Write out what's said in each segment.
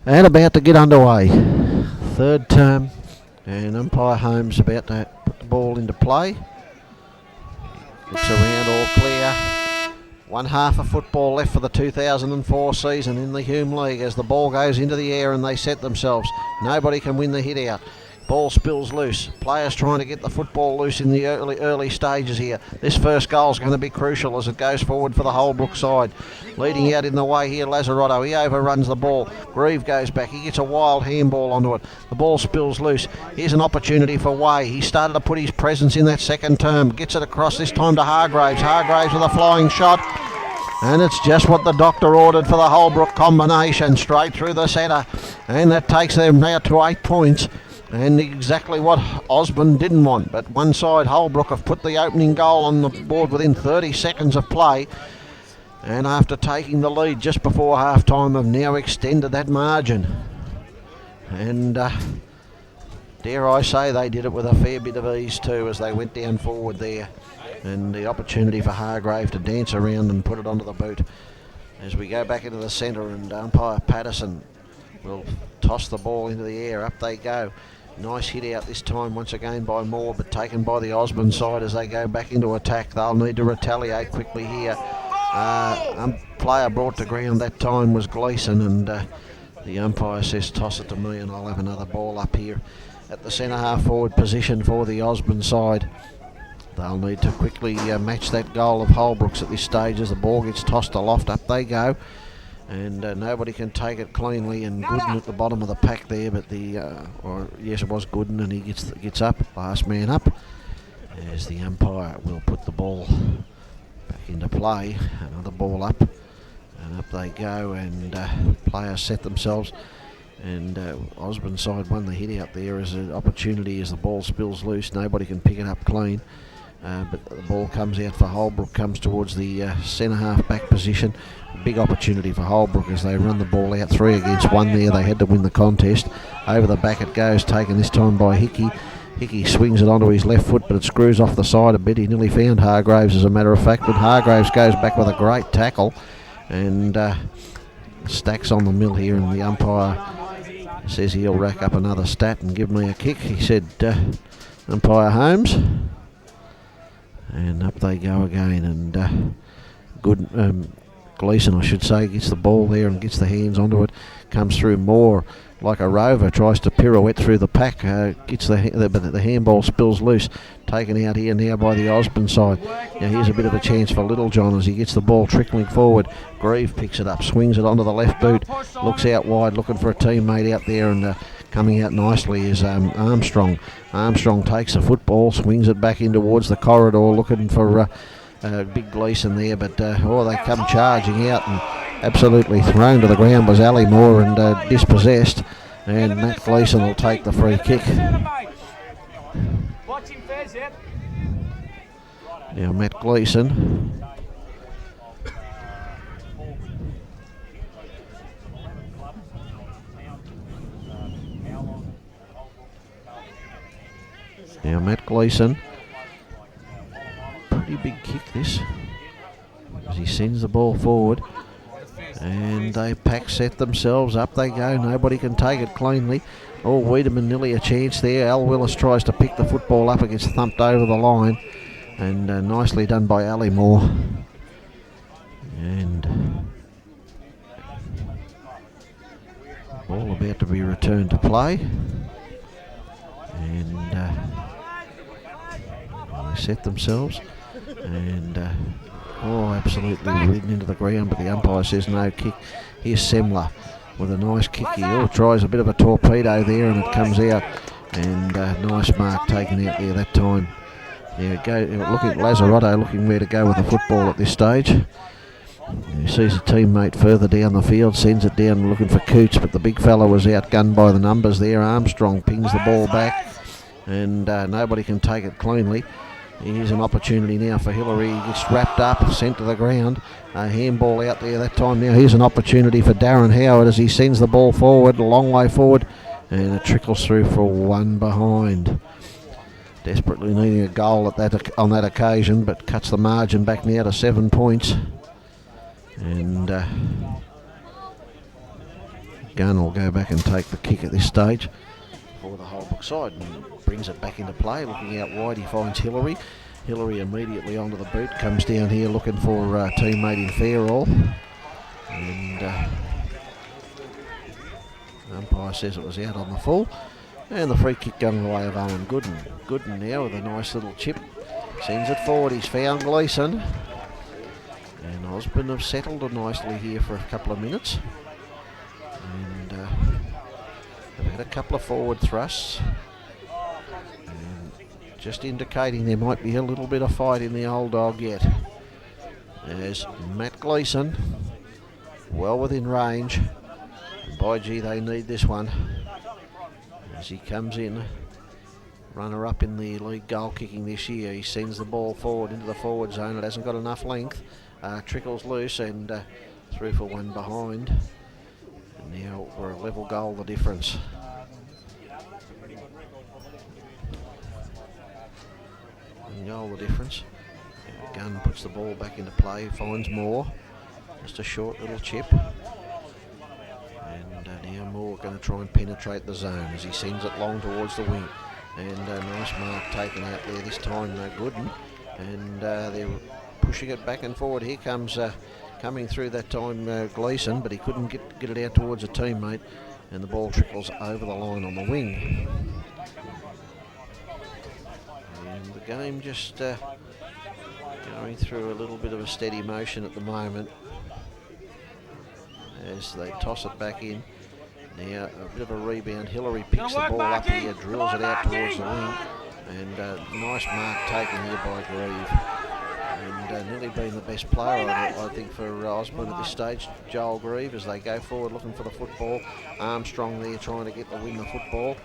And about to get underway. Third term, and umpire Holmes about to put the ball into play. It's around all clear. One half of football left for the 2004 season in the Hume League as the ball goes into the air and they set themselves. Nobody can win the hit out. Ball spills loose. Players trying to get the football loose in the early stages here. This first goal is going to be crucial as it goes forward for the Holbrook side. Leading out in the way here, Lazaretto. He overruns the ball. Grieve goes back. He gets a wild handball onto it. The ball spills loose. Here's an opportunity for Way. He started to put his presence in that second term. Gets it across this time to Hargraves. Hargraves with a flying shot. And it's just what the doctor ordered for the Holbrook combination. Straight through the centre. And that takes them now to 8 points. And exactly what Osborne didn't want. But one side, Holbrook, have put the opening goal on the board within 30 seconds of play. And after taking the lead just before half-time, have now extended that margin. And dare I say, they did it with a fair bit of ease too as they went down forward there. And the opportunity for Hargrave to dance around and put it onto the boot. As we go back into the centre, and umpire Patterson will toss the ball into the air. Up they go. Nice hit out this time once again by Moore, but taken by the Osborne side as they go back into attack. They'll need to retaliate quickly here. Player brought to ground that time was Gleeson, and the umpire says toss it to me and I'll have another ball up here at the centre half forward position for the Osborne side. They'll need to quickly match that goal of Holbrook's at this stage as the ball gets tossed aloft. Up they go. And nobody can take it cleanly, and Gooden at the bottom of the pack there, but yes, it was Gooden, and he gets up, last man up, as the umpire will put the ball back into play. Another ball up, and up they go, and players set themselves, and Osborne side won the hit out there as an opportunity as the ball spills loose. Nobody can pick it up clean. But the ball comes out for Holbrook, comes towards the centre half back position. Big opportunity for Holbrook as they run the ball out 3 against 1 there. They had to win the contest. Over the back it goes, taken this time by Hickey. Hickey swings it onto his left foot, but it screws off the side a bit. He nearly found Hargraves, as a matter of fact, but Hargraves goes back with a great tackle and stacks on the mill here, and the umpire says he'll rack up another stat and give me a kick. He said, umpire Holmes. And up they go again, and Gleeson, I should say, gets the ball there and gets the hands onto it. Comes through Moore like a rover, tries to pirouette through the pack, gets but the handball spills loose. Taken out here now by the Osborne side. Now here's a bit of a chance for Littlejohn as he gets the ball trickling forward. Grieve picks it up, swings it onto the left boot, looks out wide, looking for a teammate out there, and coming out nicely is Armstrong. Armstrong takes the football, swings it back in towards the corridor, looking for big Gleeson there, but they come charging out, and absolutely thrown to the ground was Ali Moore and dispossessed, and Matt Gleeson will take the free kick. Now Matt Gleeson. Now Matt Gleeson, pretty big kick this, as he sends the ball forward, and they pack set themselves. Up they go, nobody can take it cleanly. Oh, Wiedemann nearly a chance there. Al Willis tries to pick the football up, it gets thumped over the line, and nicely done by Ali Moore. And ball about to be returned to play, and they set themselves, and absolutely ridden into the ground, but the umpire says no kick. Here's Semler with a nice kick. He tries a bit of a torpedo there, and it comes out, and nice mark taken out there that time. Lazaretto looking where to go with the football at this stage. He sees a teammate further down the field, sends it down looking for Coots, but the big fella was outgunned by the numbers there. Armstrong pings the ball back, and nobody can take it cleanly. Here's an opportunity now for Hillary. He gets wrapped up, sent to the ground. A handball out there that time. Now here's an opportunity for Darren Howard as he sends the ball forward, a long way forward, and it trickles through for one behind. Desperately needing a goal on that occasion, but cuts the margin back now to 7 points. And Gunn will go back and take the kick at this stage for the Holbrook side and brings it back into play. Looking out wide, he finds Hillary. Hillary immediately onto the boot, comes down here looking for a teammate in Fairall. And umpire says it was out on the full. And the free kick going the way of Owen Gooden. Gooden now with a nice little chip. Sends it forward, he's found Gleeson. And Osborne have settled nicely here for a couple of minutes. And they've had a couple of forward thrusts. And just indicating there might be a little bit of fight in the old dog yet. There's Matt Gleeson, well within range. And by gee, they need this one. As he comes in, runner-up in the league goal kicking this year. He sends the ball forward into the forward zone. It hasn't got enough length. Trickles loose and through for one behind. And now we're a level goal the difference. And goal the difference. Gunn puts the ball back into play, finds Moore. Just a short little chip. And now Moore going to try and penetrate the zone as he sends it long towards the wing. And a nice mark taken out there this time, no Gooden. And they're pushing it back and forward. Here comes coming through that time Gleeson, but he couldn't get it out towards a teammate. And the ball trickles over the line on the wing. And the game just going through a little bit of a steady motion at the moment as they toss it back in. Now a bit of a rebound. Hillary picks the ball up here, drills it out towards the wing, and nice mark taken here by Grieve. And nearly been the best player, I think, for Osborne at this stage, Joel Grieve, as they go forward looking for the football. Armstrong there trying to win the football.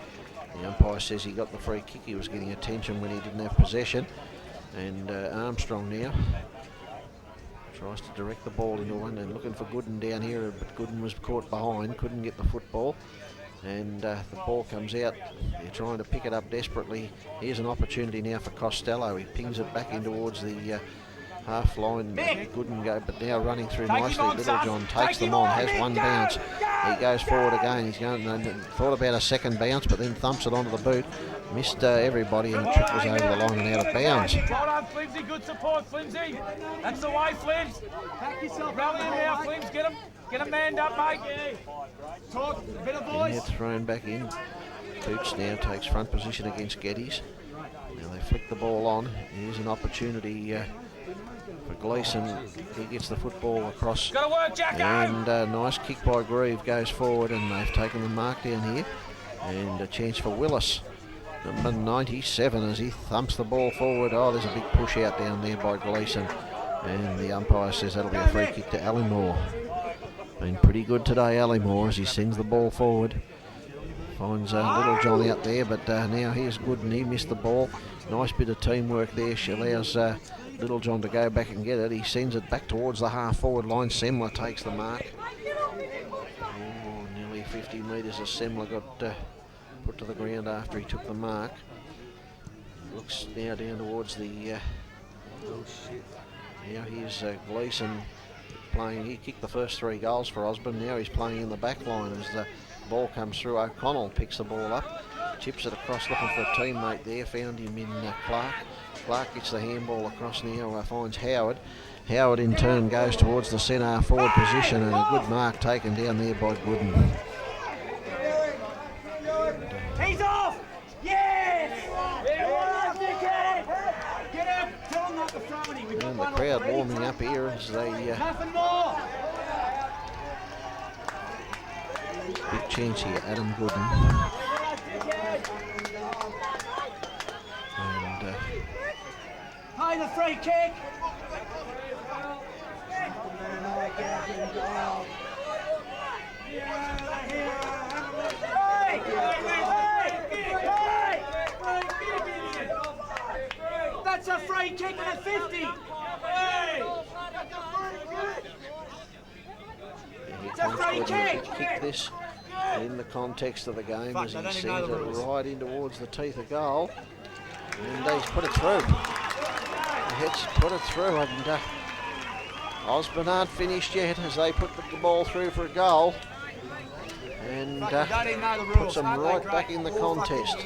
The umpire says he got the free kick. He was getting attention when he didn't have possession. And Armstrong now tries to direct the ball into one and looking for Gooden down here, but Gooden was caught behind, couldn't get the football. And the ball comes out. They're trying to pick it up desperately. Here's an opportunity now for Costello. He pings it back in towards the half line. Gooden go, but now running through nicely. Littlejohn takes them on, has one bounce. He goes forward again. He's going, thought about a second bounce, but then thumps it onto the boot. Missed everybody and trickles over the line and out of bounds. Well done, Flimsy. Good support, Flimsy. That's the way, Flims. Rally him now, Flims. Get him manned up, mate. Talk, a bit of voice. And thrown back in. Boots now takes front position against Geddes. Now they flick the ball on. Here's an opportunity for Gleeson. He gets the football across. Gotta work, Jacko. And nice kick by Grieve goes forward, and they've taken the mark down here. And a chance for Willis. Number 97 as he thumps the ball forward. Oh, there's a big push out down there by Gleeson. And the umpire says that'll be a free kick to Allymore. Been pretty good today, Allymore, as he sends the ball forward. Finds Littlejohn out there, but now here's Gooden. He missed the ball. Nice bit of teamwork there. She allows Littlejohn to go back and get it. He sends it back towards the half-forward line. Semler takes the mark. Oh, nearly 50 metres as Semler got put to the ground after he took the mark. Looks now down towards the... now here's Gleeson playing. He kicked the first 3 goals for Osborne. Now he's playing in the back line as the ball comes through. O'Connell picks the ball up, chips it across looking for a teammate there. Found him in Clark. Clark gets the handball across now, finds Howard. Howard in turn goes towards the centre forward position, and a good mark taken down there by Gooden. He's off! Yes! Get up! Tell him not to throw any. And the crowd warming up here as they... Nothing more! Big chance here, Adam Gooden. And Play the free kick! That's a free kick at 50! It's a free kick! Kick this in the context of the game as he sends it right in towards the teeth of goal. And he's put it through. He's put it through, and Osborne aren't finished yet as they put the ball through for a goal. and Don't even know the puts rules. them Aren't they right great? back in the contest.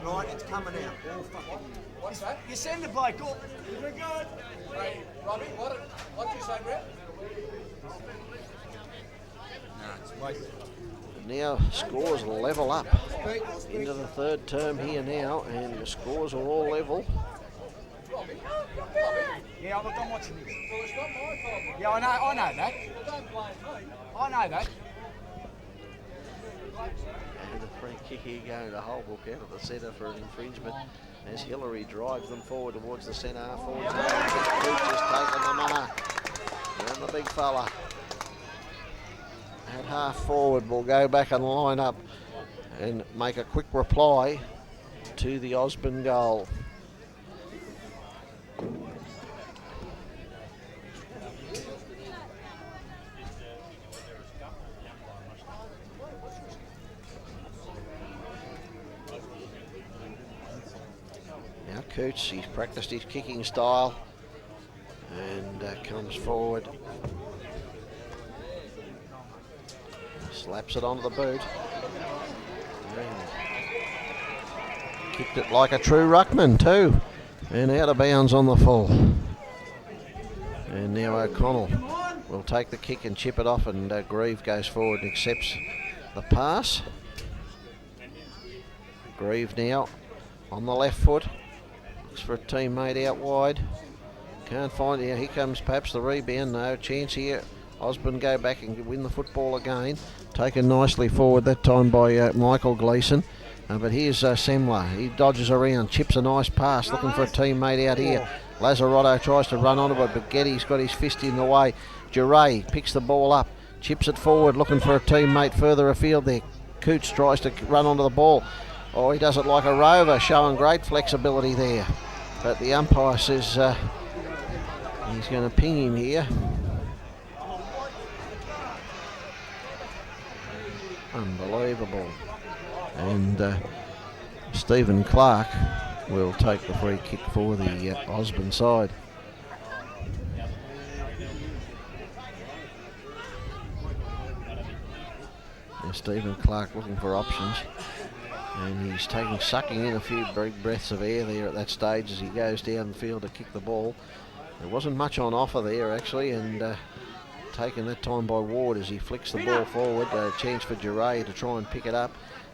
Right, it's coming out. All fucking What's that? You send the bloke off. We're good. Hey, Robbie, what do you say, Brett? Now scores level up into the third term here now, and the scores are all level. Yeah, look, I'm watching this. Well, it's not my fault. Yeah, I know that. Well, don't blame me. I know that. And a free kick here going to Holbrook out of the centre for an infringement as Hillary drives them forward towards the centre half forward. Cooch has taken the mark. And the big fella at half forward will go back and line up and make a quick reply to the Osborne goal. Now Cooch, he's practiced his kicking style and comes forward. Slaps it onto the boot. And kicked it like a true ruckman too. And out of bounds on the full. And now O'Connell will take the kick and chip it off, and Grieve goes forward and accepts the pass. Grieve now on the left foot. Looks for a teammate out wide. Can't find it. Here comes perhaps the rebound. No chance here. Osborne go back and win the football again. Taken nicely forward that time by Michael Gleeson. But here's Semler. He dodges around, chips a nice pass, looking for a teammate out here. Lazzarotto tries to run onto it, but Getty's got his fist in the way. Duray picks the ball up, chips it forward, looking for a teammate further afield there. Cooch tries to run onto the ball. Oh, he does it like a rover, showing great flexibility there. But the umpire says he's going to ping him here. Unbelievable. And Stephen Clark will take the free kick for the Osborne side. Now Stephen Clark looking for options, and he's sucking in a few big breaths of air there at that stage as he goes down the field to kick the ball. There wasn't much on offer there actually, and taken that time by Ward as he flicks the ball forward. A chance for Duray to try and pick it up.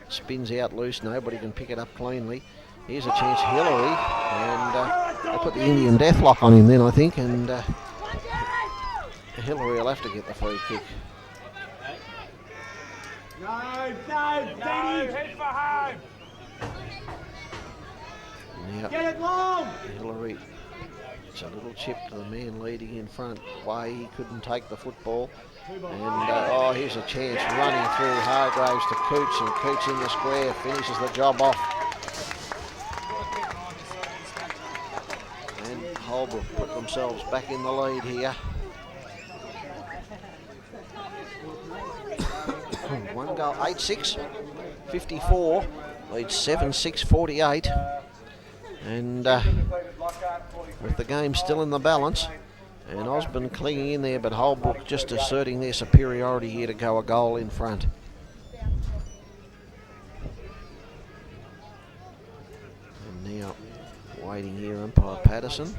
Spins out loose, nobody can pick it up cleanly. Here's a chance, Hillary, and they put the Indian deathlock on him then, I think, and Hillary will have to get the free kick. No, head for home. Now, Get it long. Hillary, it's a little chip to the man leading in front. Way he couldn't take the football. And here's a chance running through Hargraves to Cooch, and Cooch in the square finishes the job off. And Holbrook put themselves back in the lead here. One goal, 8-6, 54, leads 7-6, 48. And with the game still in the balance, and Osborne clinging in there, but Holbrook just asserting their superiority here to go a goal in front. And now waiting here, umpire Patterson.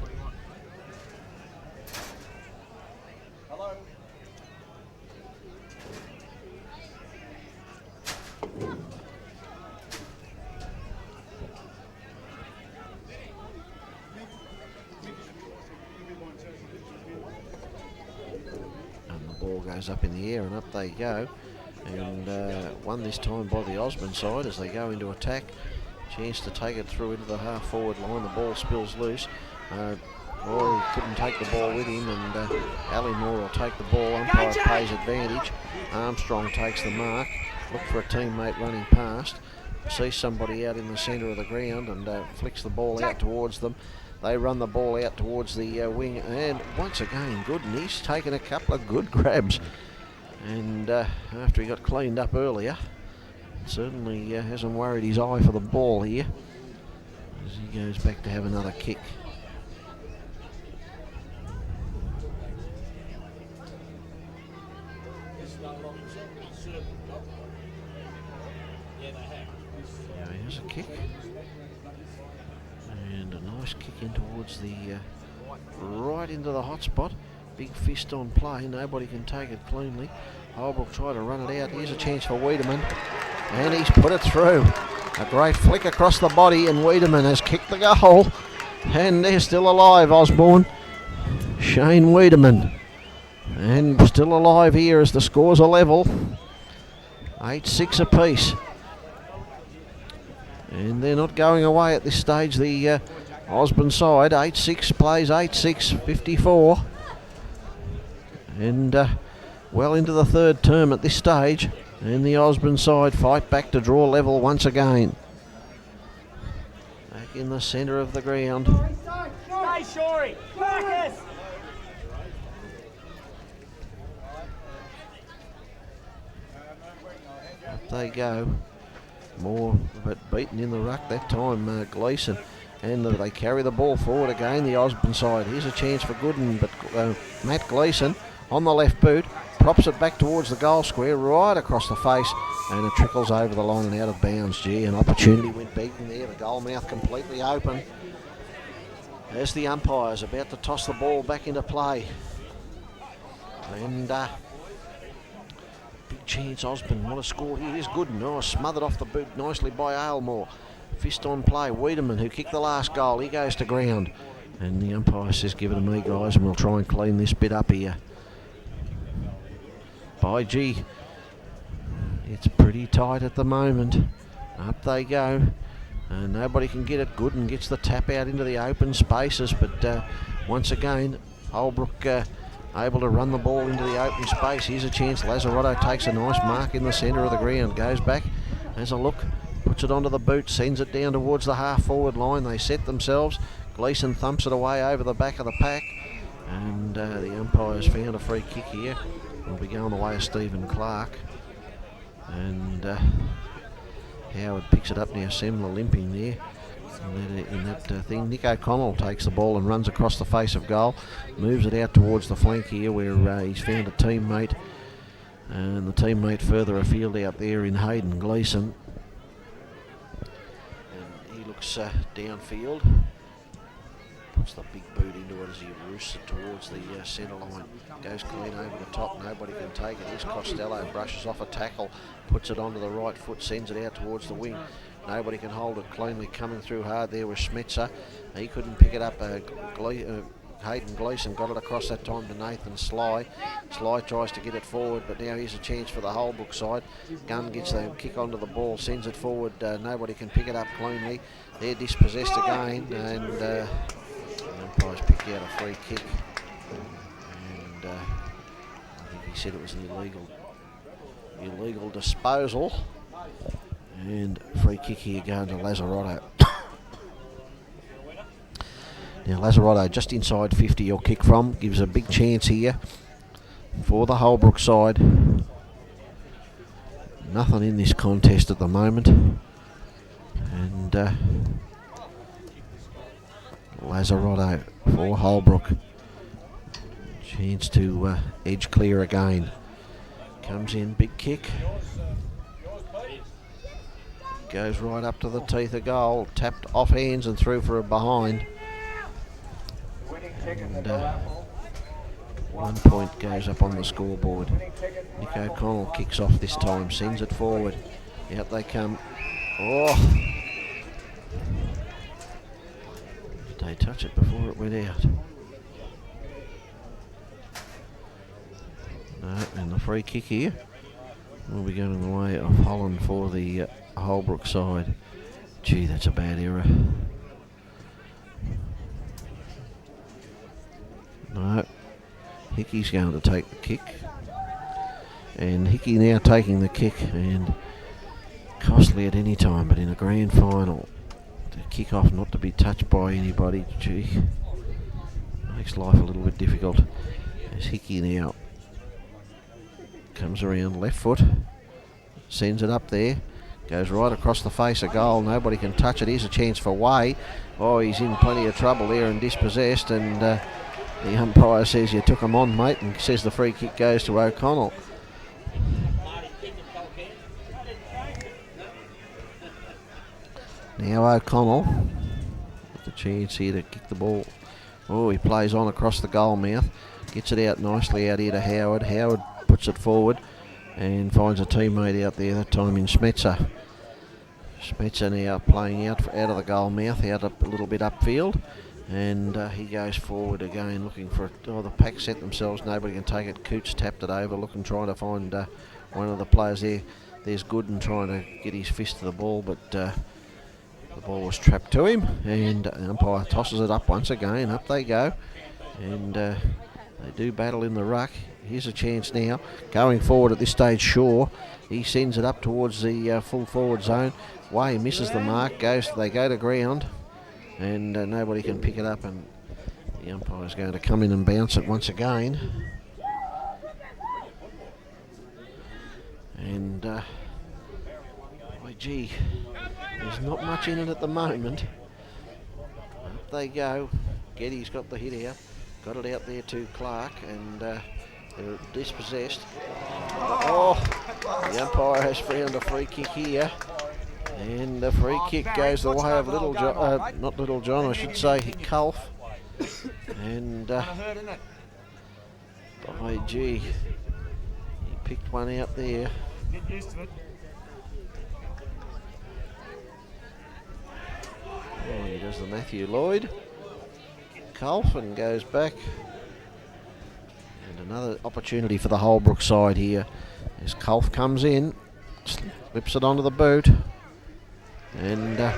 Ball goes up in the air and up they go, and won this time by the Osborne side as they go into attack. Chance to take it through into the half forward line. The ball spills loose. Rory couldn't take the ball with him, and Allymore will take the ball. Umpire pays advantage. Armstrong takes the mark. Look for a teammate running past. Sees somebody out in the centre of the ground and flicks the ball out towards them. They run the ball out towards the wing, and once again, Gooden's taken a couple of good grabs. And after he got cleaned up earlier, certainly hasn't worried his eye for the ball here as he goes back to have another kick. Now here's a kick. And a nice kick in towards the right into the hot spot. Big fist on play. Nobody can take it cleanly. Holbrook try to run it out. Here's a chance for Wiedemann. And he's put it through. A great flick across the body, and Wiedemann has kicked the goal. And they're still alive, Osborne. Shane Wiedemann. And still alive here as the scores are level. 8-6 apiece. And they're not going away at this stage, the Osborne side. 8-6 plays 8-6, 54. And well into the third term at this stage. And the Osborne side fight back to draw level once again. Back in the centre of the ground. Stay, Shorey. Marcus. Up they go. More but beaten in the ruck that time, Gleeson. And they carry the ball forward again, the Osborne side. Here's a chance for Gooden, but Matt Gleeson on the left boot props it back towards the goal square, right across the face, and it trickles over the line and out of bounds. Gee, an opportunity went beaten there, the goal mouth completely open. As the umpire's about to toss the ball back into play. And big chance, Osborne, what a score here. Here's Gooden, oh, smothered off the boot nicely by Aylmore. Fist on play, Wiedemann, who kicked the last goal, he goes to ground. And the umpire says, give it to me, guys, and we'll try and clean this bit up here. By gee, it's pretty tight at the moment. Up they go. Nobody can get it. Gooden gets the tap out into the open spaces, but once again, Holbrook able to run the ball into the open space. Here's a chance. Lazzarotto takes a nice mark in the centre of the ground, goes back, has a look, puts it onto the boot, sends it down towards the half-forward line. They set themselves. Gleeson thumps it away over the back of the pack, and the umpire's found a free kick here. Will be going the way of Stephen Clark, and Howard picks it up now. Semler limping there in that thing. Nick O'Connell takes the ball and runs across the face of goal, moves it out towards the flank here where he's found a teammate, and the teammate further afield out there in Hayden Gleeson, and he looks downfield. Puts the big boot into it as he roosts it towards the centre line. Goes clean over the top, nobody can take it. Here's Costello, brushes off a tackle, puts it onto the right foot, sends it out towards the wing. Nobody can hold it cleanly, coming through hard there with Schmetzer. He couldn't pick it up. Hayden Gleeson got it across that time to Nathan Sly. Sly tries to get it forward, but now here's a chance for the Holbrook side. Gunn gets the kick onto the ball, sends it forward. Nobody can pick it up cleanly. They're dispossessed again, and the umpires pick out a free kick. And I think he said it was an illegal disposal. And free kick here going to Lazzarotto. Now Lazzarotto just inside 50 he'll kick from, gives a big chance here for the Holbrook side. Nothing in this contest at the moment, and Lazzarotto for Holbrook. Chance to edge clear again. Comes in, big kick. Goes right up to the teeth of goal, tapped off hands and through for a behind. And 1 point goes up on the scoreboard. Nick O'Connell kicks off this time, sends it forward. Out they come. Oh! Did they touch it before it went out? No, and the free kick here will be going the way of Holland for the Holbrook side. Gee, that's a bad error. No, Hickey's going to take the kick, and Hickey now taking the kick, and costly at any time, but in a grand final, to kick off not to be touched by anybody, gee, makes life a little bit difficult. As Hickey now comes around left foot, sends it up there, goes right across the face of goal, nobody can touch it. Here's a chance for Way. Oh, he's in plenty of trouble there and dispossessed, and the umpire says you took him on, mate, and says the free kick goes to O'Connell. Now O'Connell with the chance here to kick the ball. Oh, he plays on across the goal mouth. Gets it out nicely out here to Howard. Howard puts it forward and finds a teammate out there, that time in Smetzer. Smetzer now playing out of the goal mouth, out a little bit upfield. And he goes forward again looking for it. Oh, the pack set themselves. Nobody can take it. Coots tapped it over, trying to find one of the players there. There's Gooden trying to get his fist to the ball, but the ball was trapped to him. And the umpire tosses it up once again. Up they go. And they do battle in the ruck. Here's a chance now. Going forward at this stage, Shaw. He sends it up towards the full forward zone. Way misses the mark. They go to ground. And nobody can pick it up, and the umpire's going to come in and bounce it once again. And gee, there's not much in it at the moment. Up they go. Getty's got the hit out, got it out there to Clark, and they're dispossessed. Oh, the umpire has found a free kick here. And the free kick goes the way of Little John, not Little John, I should say, Culf. And by gee, he picked one out there. Get used to it. Oh, he does the Matthew Lloyd. Culf and goes back. And another opportunity for the Holbrook side here as Culf comes in, slips it onto the boot. And the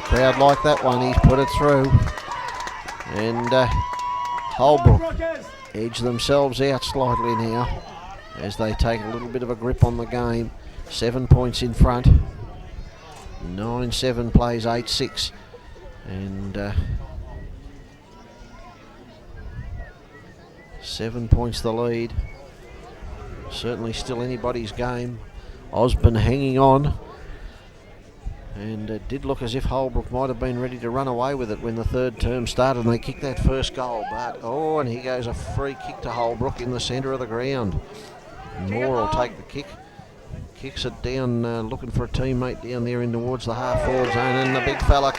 crowd like that one. He's put it through. And Holbrook edge themselves out slightly now as they take a little bit of a grip on the game. 7 points in front. 9-7 plays 8-6. And 7 points the lead. Certainly still anybody's game. Osborne hanging on. And it did look as if Holbrook might have been ready to run away with it when the third term started and they kicked that first goal. But, oh, and here goes a free kick to Holbrook in the centre of the ground. Moore will take the kick. Kicks it down, looking for a teammate down there in towards the half-forward zone. And the big fella,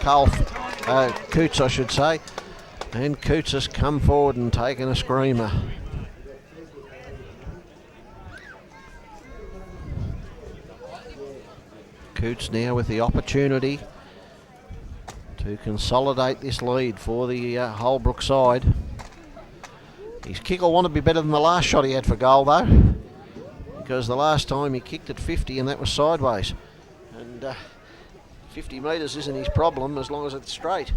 Coots, I should say. And Coots has come forward and taken a screamer. Coots now with the opportunity to consolidate this lead for the Holbrook side. His kick will want to be better than the last shot he had for goal though, because the last time he kicked at 50 and that was sideways. And 50 metres isn't his problem as long as it's straight.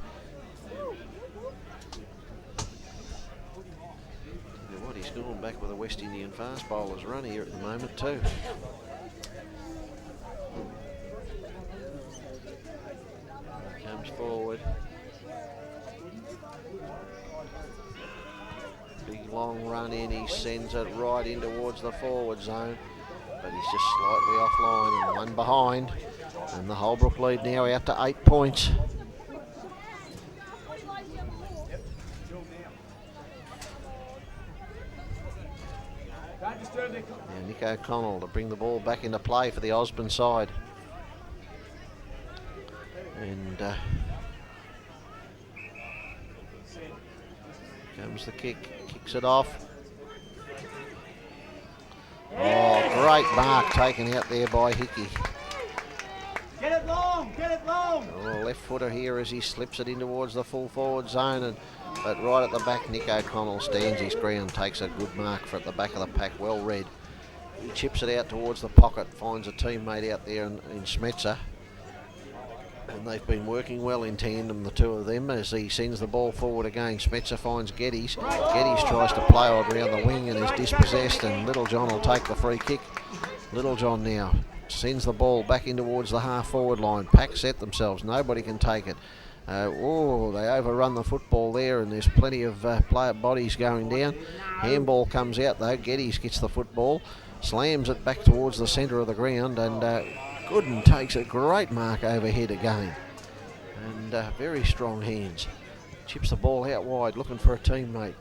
What, he's gone back with a West Indian fast bowler's run here at the moment too. Comes forward. Big long run in, he sends it right in towards the forward zone, but he's just slightly offline and one behind. And the Holbrook lead now out to 8 points. Now Nick O'Connell to bring the ball back into play for the Osborne side. And comes the kick, kicks it off. Oh, great mark taken out there by Hickey. Get it long, get it long. Oh, left footer here as he slips it in towards the full forward zone, but right at the back, Nick O'Connell stands his ground, takes a good mark for at the back of the pack, well read. He chips it out towards the pocket, finds a teammate out there in Smetzer. And they've been working well in tandem, the two of them, as he sends the ball forward again. Smetzer finds Geddes. Geddes tries to play on around the wing and is dispossessed, and Littlejohn will take the free kick. Littlejohn now sends the ball back in towards the half-forward line. Pack set themselves. Nobody can take it. They overrun the football there, and there's plenty of player bodies going down. Handball comes out, though. Geddes gets the football, slams it back towards the centre of the ground, and Gooden takes a great mark overhead again. And very strong hands. Chips the ball out wide, looking for a teammate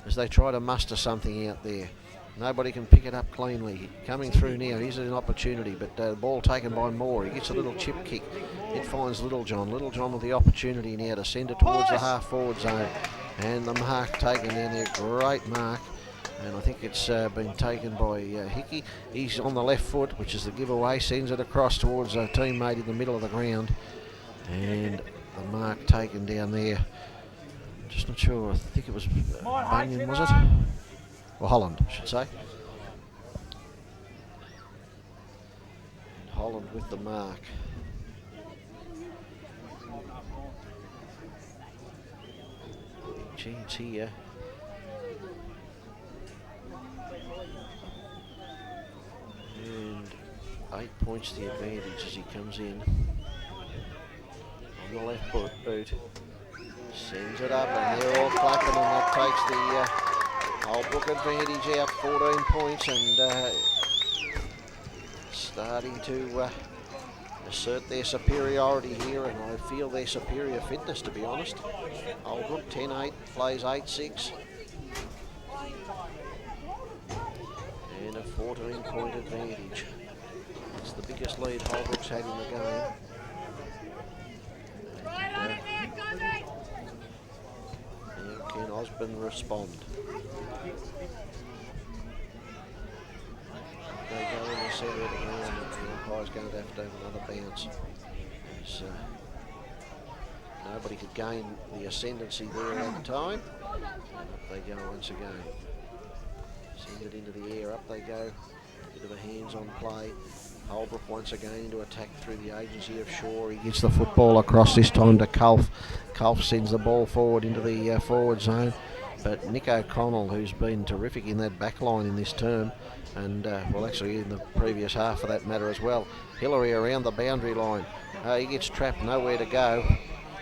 as they try to muster something out there. Nobody can pick it up cleanly. Coming through now, here's an opportunity, but the ball taken by Moore. He gets a little chip kick. It finds Littlejohn. Littlejohn with the opportunity now to send it towards the half-forward zone. And the mark taken down there, great mark. And I think it's been taken by Hickey. He's on the left foot, which is the giveaway. Sends it across towards a teammate in the middle of the ground. And the mark taken down there. Just not sure. I think it was Bunyan, was it? Well, Holland, I should say. And Holland with the mark. Chance here. And 8 points the advantage as he comes in. On the left boot. Sends it up and they're all clapping, and that takes the Holbrook advantage out 14 points, and starting to assert their superiority here, and I feel their superior fitness, to be honest. Holbrook 10-8, plays 8-6. And a 14-point advantage. It's the biggest lead Holbrook's had in the game. Can Osborne respond? They go in the centre of the ground, and the umpire's going to have another bounce. Nobody could gain the ascendancy there at the time. And up they go once again. Send it into the air, up they go. Bit of a hands-on play. Holbrook once again into attack through the agency of Shaw. He gets the football across, this time to Culf. Culf sends the ball forward into the forward zone. But Nick O'Connell, who's been terrific in that back line in this term, and well, actually in the previous half for that matter as well. Hillary around the boundary line. He gets trapped, nowhere to go,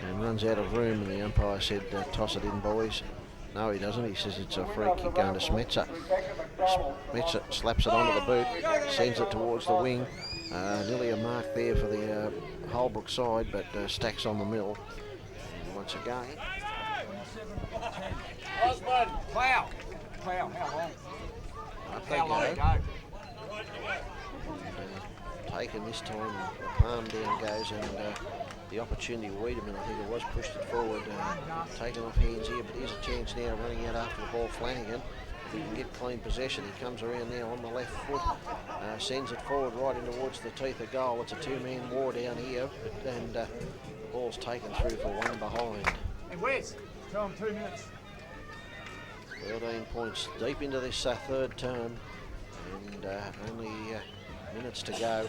and runs out of room, and the umpire said, toss it in, boys. No, he doesn't. He says it's a free kick going to Smetzer. Smetzer slaps it onto the boot, sends it towards the wing. Nearly a mark there for the Holbrook side, but stacks on the mill. And once again. Osborne, plough. How long? Up they go. Taken this time, the palm down goes, and the opportunity, Wiedemann, I think it was, pushed it forward, taken off hands here, but here's a chance now, running out after the ball, Flanagan. If he can get clean possession, he comes around now on the left foot, sends it forward right in towards the teeth of goal. It's a two-man war down here, and the ball's taken through for one behind. And Wes, tell him 2 minutes. 13 points deep into this third term, and only minutes to go,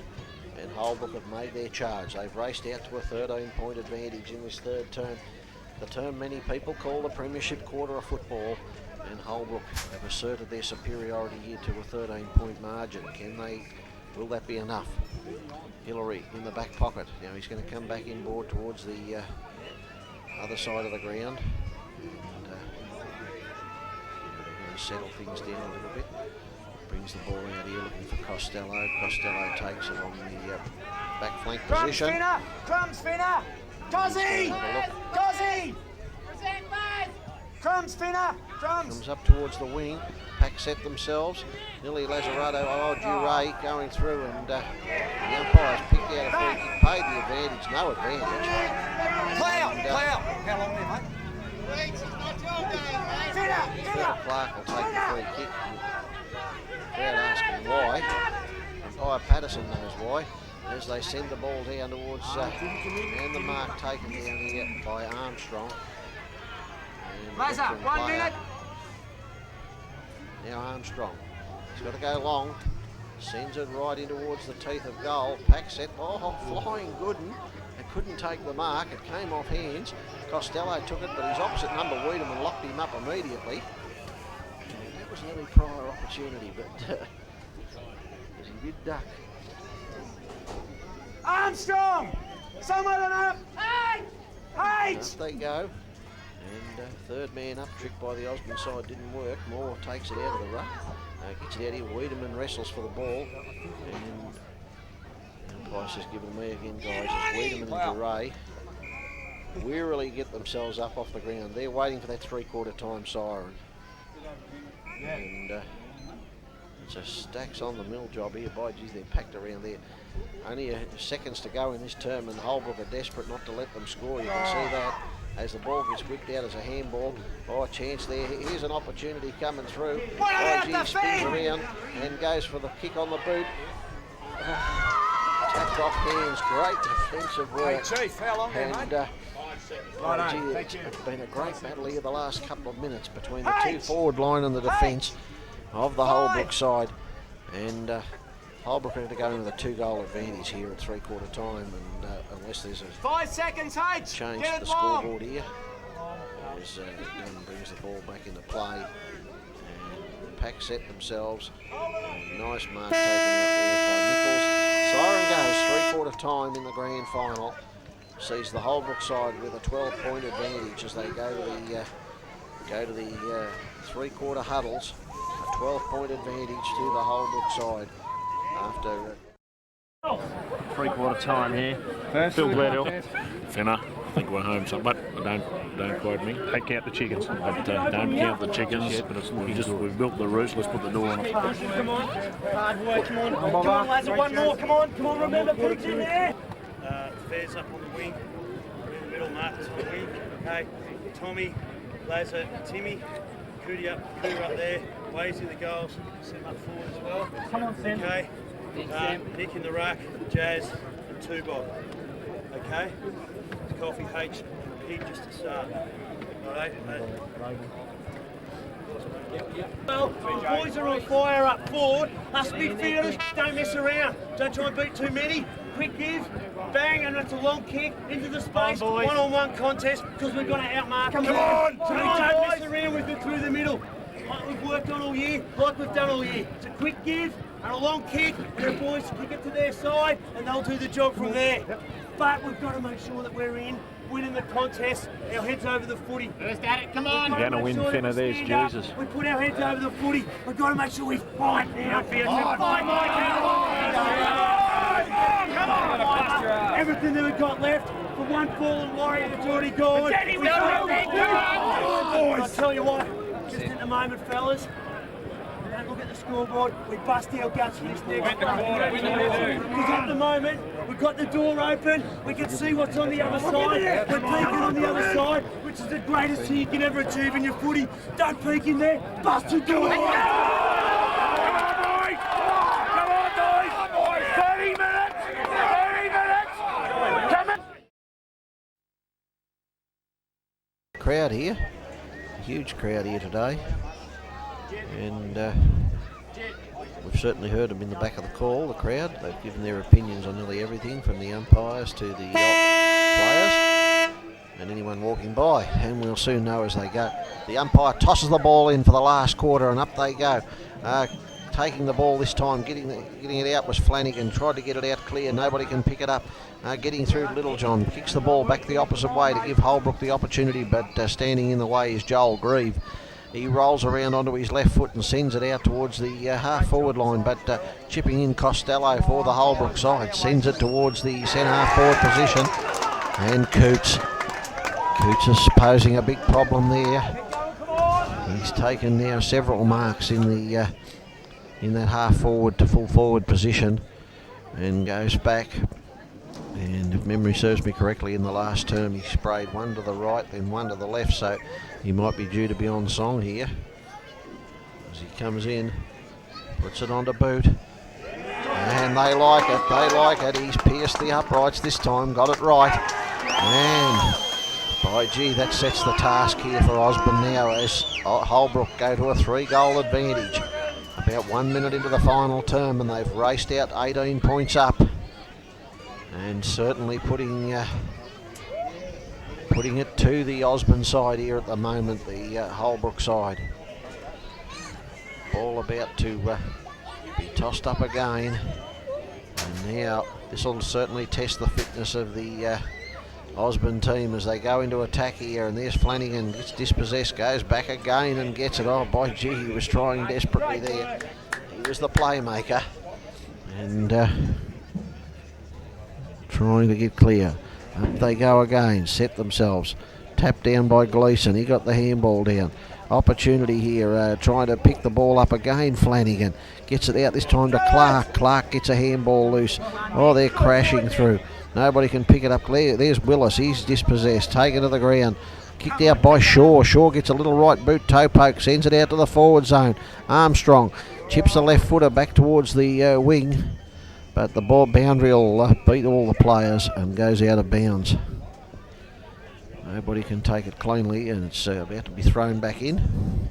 and Holbrook have made their charge. They've raced out to a 13-point advantage in this third term. The term many people call the Premiership quarter of football, and Holbrook have asserted their superiority here to a 13-point margin. Will that be enough? Hillary in the back pocket. Now he's going to come back inboard towards the other side of the ground. Settle things down a little bit. Brings the ball out here looking for Costello. Costello takes it on the back flank position. Crumbs spinner! Cozzy! Crumbs spinner! Comes up towards the wing. Pack set themselves. Lily Lazzarato, Duray going through, and the umpire's picked out a free kick, paid the advantage, no advantage. Plough! How long there, mate? Clark will take the free kick without asking why. Umpire Patterson knows why, as they send the ball down towards and the mark taken down here by Armstrong. Lazar, 1 minute. Now Armstrong, he's got to go long, sends it right in towards the teeth of goal. Pack set, flying Gooden. It couldn't take the mark, it came off hands. Costello took it, but his opposite number, Wiedemann, locked him up immediately. And that was an early prior opportunity, but he did duck. Armstrong! Someone up! Hey! Up they go. And third man up, trick by the Osborne side didn't work. Moore takes it out of the ruck. Gets it out here. Wiedemann wrestles for the ball. And Price has given me again, guys, as Wiedemann and Duray wearily get themselves up off the ground. They're waiting for that three-quarter time siren. And It's a stacks on the mill job here. By geez, they're packed around there. Only seconds to go in this term, and Holbrook are desperate not to let them score. You can see that as the ball gets whipped out as a handball. Oh, a chance there. Here's an opportunity coming through. By spins around and goes for the kick on the boot. Tapped off hands. Great defensive work. Hey, Chief, how long And it's been a great battle here the last couple of minutes between the two forward line and the defence of the Holbrook side. And Holbrook are to go into the 2-goal advantage here at three-quarter time, and unless there's a 5 seconds, H. change to the scoreboard here, as Gunn brings the ball back into play, and Pack set themselves. And nice mark taken up there by Nichols. Siren goes three-quarter time in the grand final. Sees the Holbrook side with a 12-point advantage as they go to the three-quarter huddles. A 12-point advantage to the Holbrook side after three-quarter time here. Phil Gladhill. Finna, I think we're home somewhat. Don't quote me. Take out the chickens. But don't count the chickens. We've built the roost. Let's put the door on it. Come on. Hard work. Come on. Come on, lads. One more. Come on. Remember, pigs in there. Fair's up on the wing. We're in the middle, Marcus on the wing. Okay. Tommy, Lazar, Timmy. Cootie up there. Waves in the goals. Set him up forward as well. Come on, Sam. Okay. Nick in the ruck, Jazz, and Two-Bob. Okay. Coffee, H, and Pig just to start. Alright. Well, the boys are on fire up forward. Us midfielders, don't mess around. Don't try and beat too many. Quick give, bang, and it's a long kick into the space. One-on-one contest, because we've got to outmark them. Come on, don't mess around with it through the middle. Like we've worked on all year, like we've done all year. It's a quick give and a long kick, and the boys kick it to their side, and they'll do the job from there. But we've got to make sure that we're winning the contest. Our heads over the footy. First at it, come on. You're going to win, Finna. There's Jesus. We put our heads over the footy. We've got to make sure we fight now. Come on. Everything that we've got left for one fallen warrior that's already gone. I tell you what, just at the moment, fellas, don't look at the scoreboard. We bust our guts for this next one. Because at the moment, we've got the door open. We can see what's on the other side. We're peeking on the other side, which is the greatest thing you can ever achieve in your footy. Don't peek in there. Bust your door. Come on, boys. 30 minutes. 30 minutes. Come on. crowd here. Huge crowd here today. And we've certainly heard them in the back of the call, the crowd. They've given their opinions on nearly everything, from the umpires to the players and anyone walking by, and we'll soon know as they go. The umpire tosses the ball in for the last quarter, and up they go. Taking the ball this time, getting it out was Flanagan. Tried to get it out clear, nobody can pick it up. Getting through Littlejohn, kicks the ball back the opposite way to give Holbrook the opportunity, but standing in the way is Joel Grieve. He rolls around onto his left foot and sends it out towards the half-forward line, but chipping in Costello for the Holbrook side. Sends it towards the centre half-forward position. And Coots is posing a big problem there. He's taken now several marks in the in that half-forward to full-forward position and goes back. And if memory serves me correctly, in the last term he sprayed one to the right, then one to the left, so he might be due to be on song here. As he comes in, puts it onto boot. And they like it, He's pierced the uprights this time, got it right. And by gee, that sets the task here for Osborne now as Holbrook go to a 3-goal advantage. About 1 minute into the final term, and they've raced out 18 points up. And certainly putting it to the Osborne side here at the moment, the Holbrook side. Ball about to be tossed up again. And now this will certainly test the fitness of the Osborne team as they go into attack here. And there's Flanagan, gets dispossessed, goes back again and gets it. Oh, by gee, he was trying desperately there. He was the playmaker. And trying to get clear. Up they go again, set themselves. Tapped down by Gleeson. He got the handball down. Opportunity here, trying to pick the ball up again. Flanagan gets it out this time to Clark. Clark gets a handball loose. Oh, they're crashing through. Nobody can pick it up. There's Willis. He's dispossessed. Taken to the ground. Kicked out by Shaw. Shaw gets a little right boot toe poke. Sends it out to the forward zone. Armstrong chips the left footer back towards the wing. But the ball boundary will beat all the players and goes out of bounds. Nobody can take it cleanly, and it's about to be thrown back in.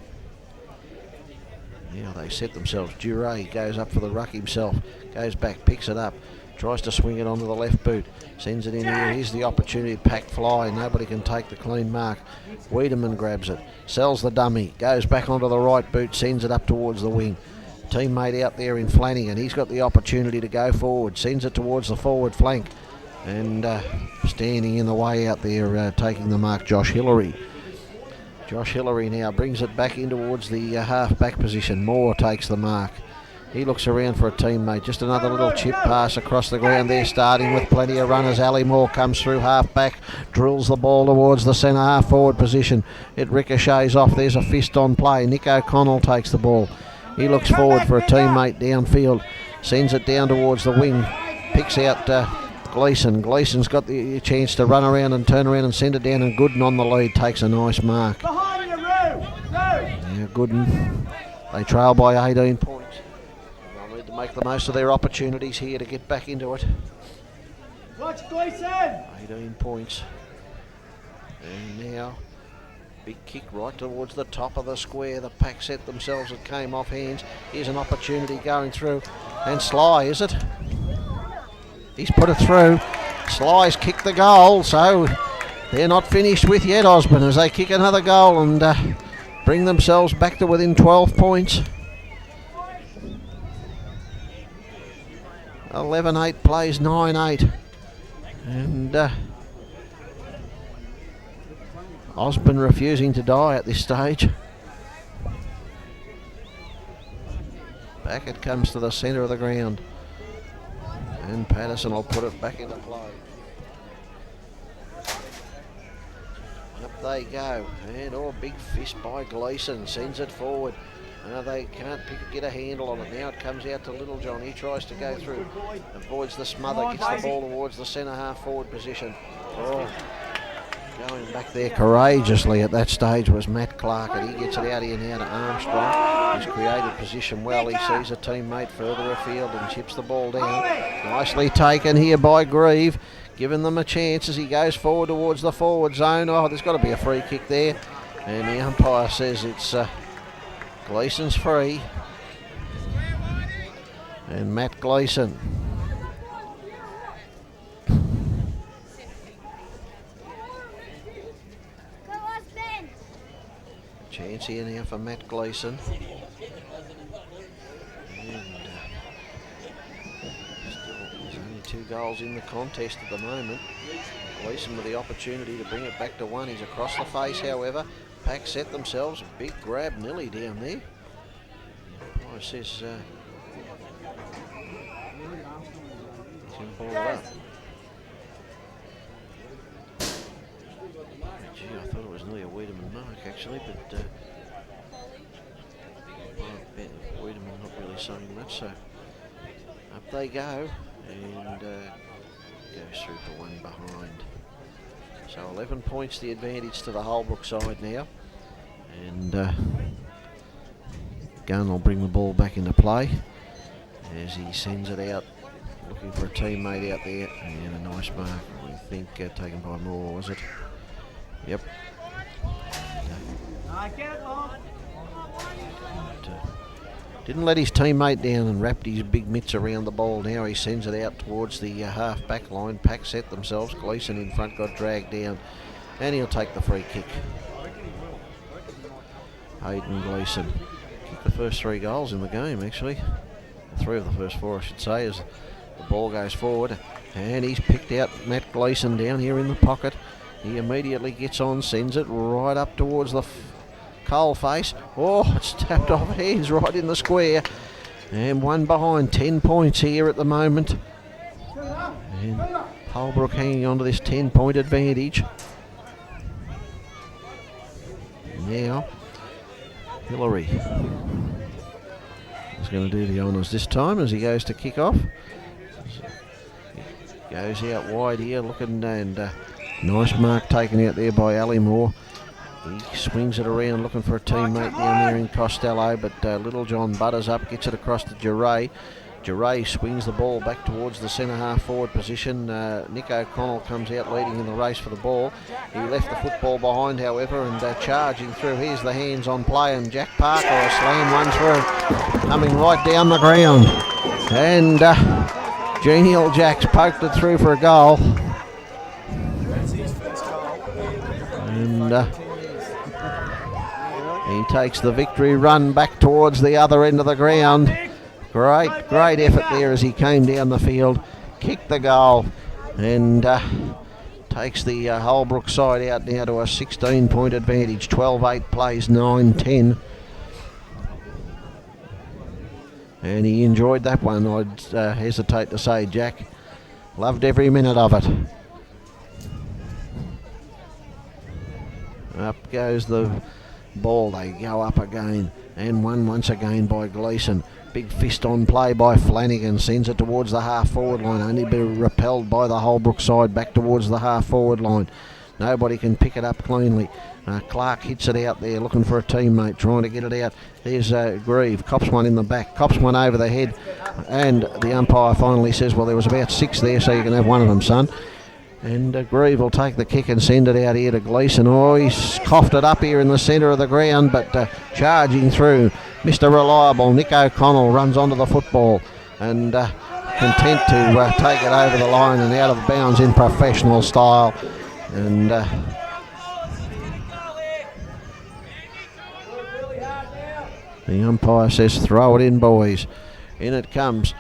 Now they set themselves. Duray goes up for the ruck himself. Goes back, picks it up. Tries to swing it onto the left boot. Sends it in here. Here's the opportunity to pack fly. Nobody can take the clean mark. Wiedemann grabs it. Sells the dummy. Goes back onto the right boot. Sends it up towards the wing. Teammate out there in Flanagan. He's got the opportunity to go forward. Sends it towards the forward flank. And standing in the way out there, taking the mark, Josh Hillary. Josh Hillary now brings it back in towards the half-back position. Moore takes the mark. He looks around for a teammate. Just another little chip pass across the ground there, starting with plenty of runners. Ali Moore comes through half-back, drills the ball towards the centre half-forward position. It ricochets off. There's a fist on play. Nick O'Connell takes the ball. He looks forward for a teammate downfield. Sends it down towards the wing. Picks out Gleeson. Gleeson's got the chance to run around and turn around and send it down, and Gooden on the lead takes a nice mark. Yeah, Gooden. They trail by 18 points. They'll need to make the most of their opportunities here to get back into it. Watch Gleeson! 18 points. And now, big kick right towards the top of the square. The pack set themselves. It came off hands. Here's an opportunity going through. And Sly, is it? He's put it through. Sly's kicked the goal, so they're not finished with yet, Osborne, as they kick another goal and bring themselves back to within 12 points. 11-8 plays 9-8. And Osborne refusing to die at this stage. Back it comes to the centre of the ground. And Patterson will put it back into play. Up they go. And big fist by Gleeson. Sends it forward. They can't get a handle on it. Now it comes out to Little John. He tries to go through. Avoids the smother. Gets the ball towards the centre half forward position. Going back there courageously at that stage was Matt Clark, and he gets it out here now to Armstrong. He's created position well. He sees a teammate further afield and chips the ball down. Nicely taken here by Grieve, giving them a chance as he goes forward towards the forward zone. Oh, there's got to be a free kick there. And the umpire says it's Gleeson's free. And Matt Gleeson. Chance here now for Matt Gleeson. And there's only 2 goals in the contest at the moment. Gleeson with the opportunity to bring it back to 1. He's across the face, however. Pack set themselves. A big grab nearly down there. The umpire says he's going to ball it up. Gee, I thought it was nearly a Wiedemann mark actually, but Wiedemann not really saying much, so up they go, and goes through for 1 behind. So 11 points the advantage to the Holbrook side now, and Gunn will bring the ball back into play as he sends it out, looking for a teammate out there, and a nice mark, I think taken by Moore, was it? Yep. Didn't let his teammate down and wrapped his big mitts around the ball. Now he sends it out towards the half-back line. Pack set themselves. Gleeson in front got dragged down, and he'll take the free kick. Hayden Gleeson kicked the first 3 goals in the game, actually. 3 of the first 4, I should say, as the ball goes forward. And he's picked out Matt Gleeson down here in the pocket. He immediately gets on, sends it right up towards the coal face. Oh, it's tapped off hands right in the square. And 1 behind, 10 points here at the moment. And Holbrook hanging on to this 10-point advantage. now. Hillary is going to do the honours this time as he goes to kick off. Goes out wide here, looking, and nice mark taken out there by Allymore. He swings it around looking for a teammate down there in Costello, but Little John butters up, gets it across to Duray. Duray swings the ball back towards the centre half forward position. Nick O'Connell comes out leading in the race for the ball. He left the football behind, however, and charging through. Here's the hands on play, and Jack Parker a slam one through, coming right down the ground. And Genial Jacks poked it through for a goal. And he takes the victory run back towards the other end of the ground. Great effort there as he came down the field, kicked the goal, and takes the Holbrook side out now to a 16-point advantage. 12-8 plays 9-10. And he enjoyed that one, I'd hesitate to say, Jack. Loved every minute of it. Up goes the ball, they go up again, and won once again by Gleeson. Big fist on play by Flanagan, sends it towards the half forward line, only be repelled by the Holbrook side back towards the half forward line. Nobody can pick it up cleanly. Clark hits it out there, looking for a teammate, trying to get it out. There's Grieve, cops one in the back, cops one over the head, and the umpire finally says, well, there was about 6 there, so you can have one of them, son. And Grieve will take the kick and send it out here to Gleeson. Oh, he's coughed it up here in the centre of the ground, but charging through, Mr. Reliable, Nick O'Connell runs onto the football and content to take it over the line and out of bounds in professional style. And the umpire says, throw it in, boys. In it comes.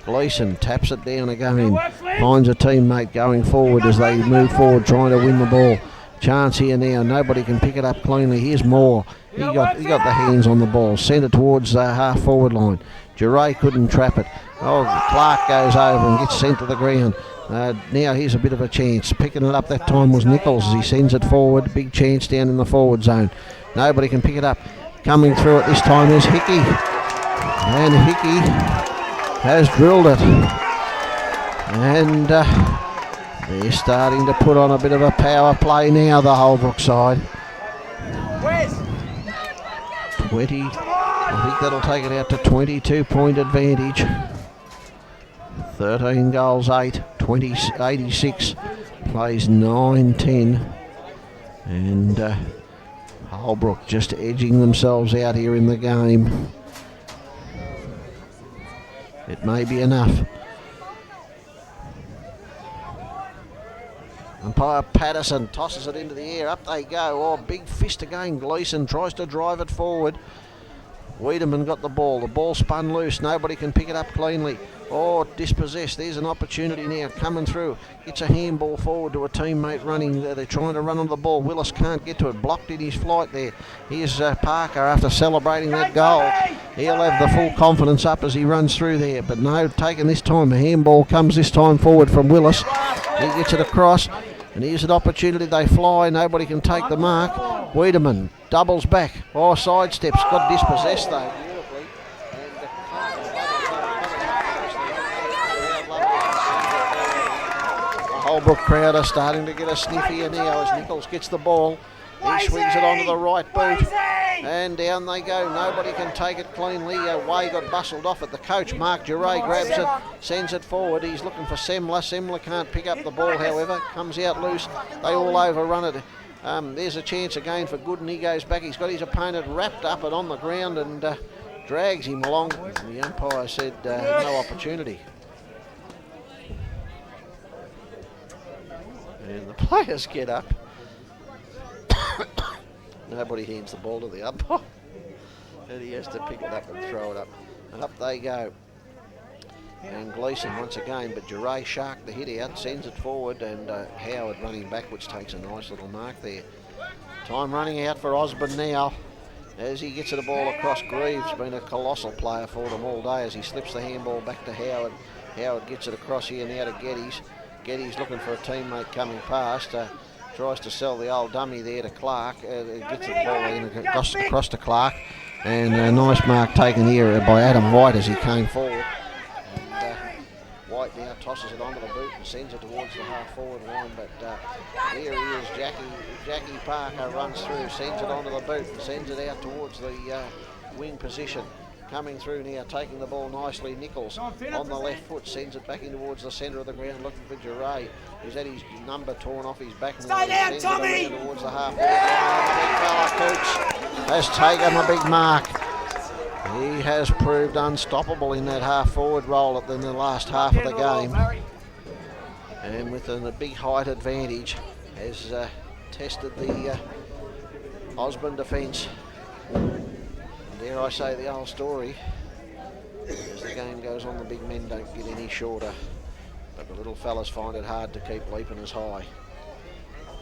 Gleeson taps it down again, finds a teammate going forward as they move forward trying to win the ball. Chance here now, nobody can pick it up cleanly. Here's Moore, he got the hands on the ball, sent it towards the half forward line. Duray couldn't trap it. Oh, Clark goes over and gets sent to the ground. Now here's a bit of a chance. Picking it up that time was Nichols as he sends it forward. Big chance down in the forward zone. Nobody can pick it up. Coming through it this time is Hickey. And Hickey has drilled it, and they're starting to put on a bit of a power play now, the Holbrook side. 20, I think that'll take it out to 22-point advantage. 13 goals, 8, 86, plays 9-10, and Holbrook just edging themselves out here in the game. It may be enough. Umpire Patterson tosses it into the air. Up they go. Oh, big fist again. Gleeson tries to drive it forward. Wiedemann got the ball. The ball spun loose. Nobody can pick it up cleanly. Oh, dispossessed. There's an opportunity now coming through. Gets a handball forward to a teammate running. They're trying to run on the ball. Willis can't get to it. Blocked in his flight there. Here's Parker after celebrating that goal. He'll have the full confidence up as he runs through there. But no, taken this time. A handball comes this time forward from Willis. He gets it across. And here's an opportunity. They fly. Nobody can take the mark. Wiedemann doubles back. Oh, sidesteps. Got dispossessed though. Beautifully. The Holbrook crowd are starting to get a sniff here now as Nichols gets the ball. He swings it onto the right boot. And down they go. Nobody can take it cleanly. Way got bustled off it. The coach, Mark Duray, grabs it, sends it forward. He's looking for Semler. Semler can't pick up the ball, however. Comes out loose. They all overrun it. There's a chance again for Gooden. He goes back. He's got his opponent wrapped up and on the ground and drags him along. The umpire said no opportunity. And the players get up. Nobody hands the ball to the umpire. And he has to pick it up and throw it up. And up they go. And Gleeson once again, but Duray sharked the hit out, sends it forward, and Howard running backwards takes a nice little mark there. Time running out for Osborne now as he gets the ball across. Greaves, been a colossal player for them all day as he slips the handball back to Howard. Howard gets it across here now to Geddes. Geddes looking for a teammate coming past. tries to sell the old dummy there to Clark. Gets the ball in across to Clark. And a nice mark taken here by Adam White as he came forward. And White now tosses it onto the boot and sends it towards the half-forward line. But here he is, Jackie Parker runs through, sends it onto the boot and sends it out towards the wing position. Coming through now, taking the ball nicely. Nichols on the left foot sends it back in towards the centre of the ground, looking for Duray. He's had his number torn off his back. Stay down, Tommy! Towards the half. The big fella Coots has taken a big mark. He has proved unstoppable in that half-forward role in the last half of the game, and with a big height advantage, has tested the Osborne defence. Dare I say the old story, as the game goes on, the big men don't get any shorter, but the little fellas find it hard to keep leaping as high.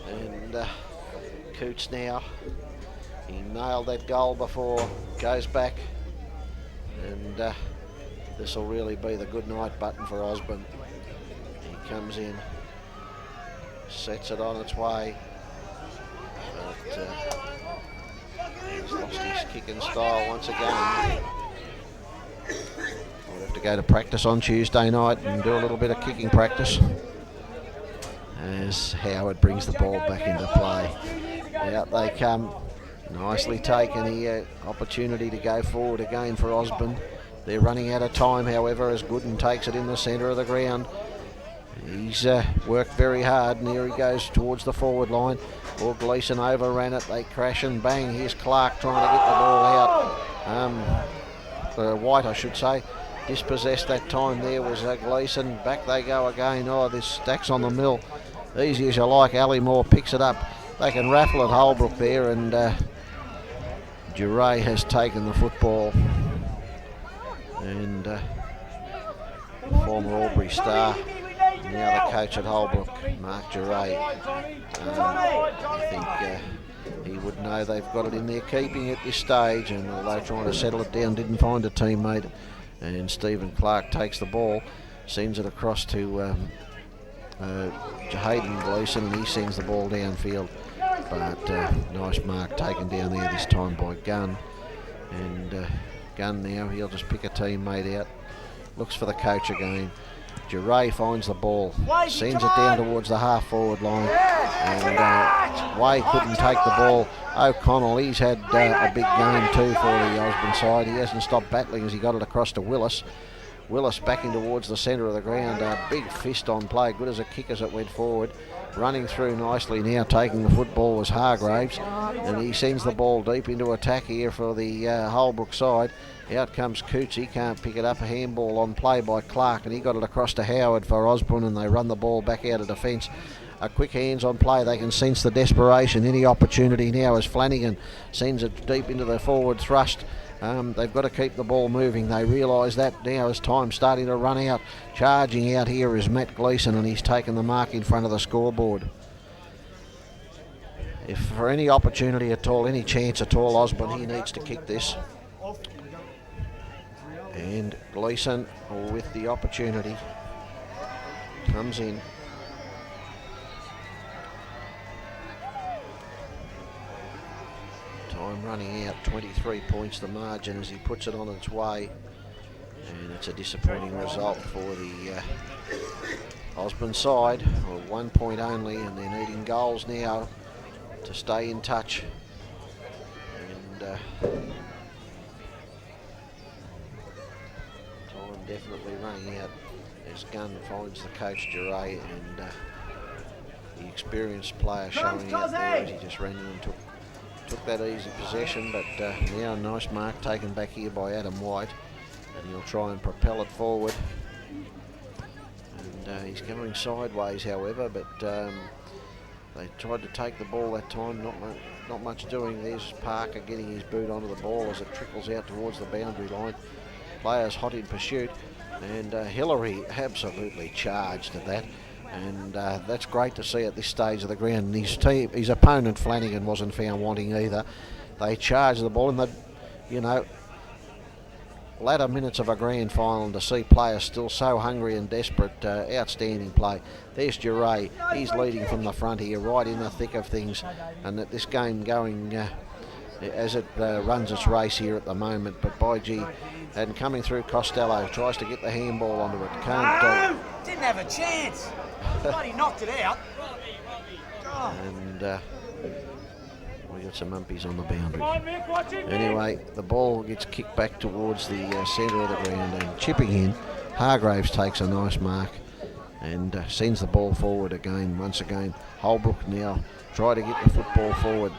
And Coots now, he nailed that goal before, goes back, and this will really be the good night button for Osborne. He comes in, sets it on its way, but he's lost his kicking style once again. We'll have to go to practice on Tuesday night and do a little bit of kicking practice as Howard brings the ball back into play. Out they come, nicely taken here, opportunity to go forward again for Osborne. They're running out of time, however, as Gooden takes it in the centre of the ground. He's worked very hard, and here he goes towards the forward line. Or Gleeson overran it, they crash and bang. Here's Clark trying to get the ball out. White, I should say, dispossessed that time there was Gleeson. Back they go again. Oh, this stacks on the mill. Easy as you like. Ali Moore picks it up. They can raffle at Holbrook there, and Duray has taken the football. And former Albury star, now the coach at Holbrook, Mark Duray. I think he would know they've got it in their keeping at this stage, and although trying to settle it down, didn't find a teammate. And Stephen Clark takes the ball, sends it across to Hayden Gleeson, and he sends the ball downfield. But nice mark taken down there this time by Gunn. And Gunn now, he'll just pick a teammate out. Looks for the coach again. Duray finds the ball, sends it down towards the half-forward line, and Way couldn't take the ball. O'Connell, he's had a big game too for the Osborne side. He hasn't stopped battling as he got it across to Willis. Willis backing towards the centre of the ground, a big fist on play, good as a kick as it went forward. Running through nicely now, taking the football was Hargraves, and he sends the ball deep into attack here for the Holbrook side. Out comes Coots, he can't pick it up. A handball on play by Clark, and he got it across to Howard for Osborne, and they run the ball back out of defence. A quick hands on play, they can sense the desperation. Any opportunity now as Flanagan sends it deep into the forward thrust. They've got to keep the ball moving. They realise that now as time's starting to run out. Charging out here is Matt Gleeson, and he's taken the mark in front of the scoreboard. If for any opportunity at all, any chance at all, Osborne, he needs to kick this. And Gleeson, with the opportunity, comes in. Time running out, 23 points the margin as he puts it on its way. And it's a disappointing result for the Osborne side, 1 point only, and they're needing goals now to stay in touch. And time definitely running out as Gunn finds the coach Duray, and the experienced player showing out there as he just ran in and took that easy possession. But now a nice mark taken back here by Adam White, and he'll try and propel it forward. And he's going sideways, however, but they tried to take the ball that time, not much doing. There's Parker getting his boot onto the ball as it trickles out towards the boundary line. Players hot in pursuit, and Hillary absolutely charged at that. And that's great to see at this stage of the ground. And his opponent Flanagan wasn't found wanting either. They charged the ball, and latter minutes of a grand final and to see players still so hungry and desperate. Outstanding play. There's Duray. He's leading from the front here, right in the thick of things, and that this game going as it runs its race here at the moment. But by gee, and coming through, Costello tries to get the handball onto it. Can't. Didn't have a chance. Bloody knocked it out. And we got some umpies on the boundary. Come on, Mick, watch it, Mick. Anyway, the ball gets kicked back towards the centre of the ground and chipping in. Hargraves takes a nice mark and sends the ball forward again. Once again, Holbrook now try to get the football forward,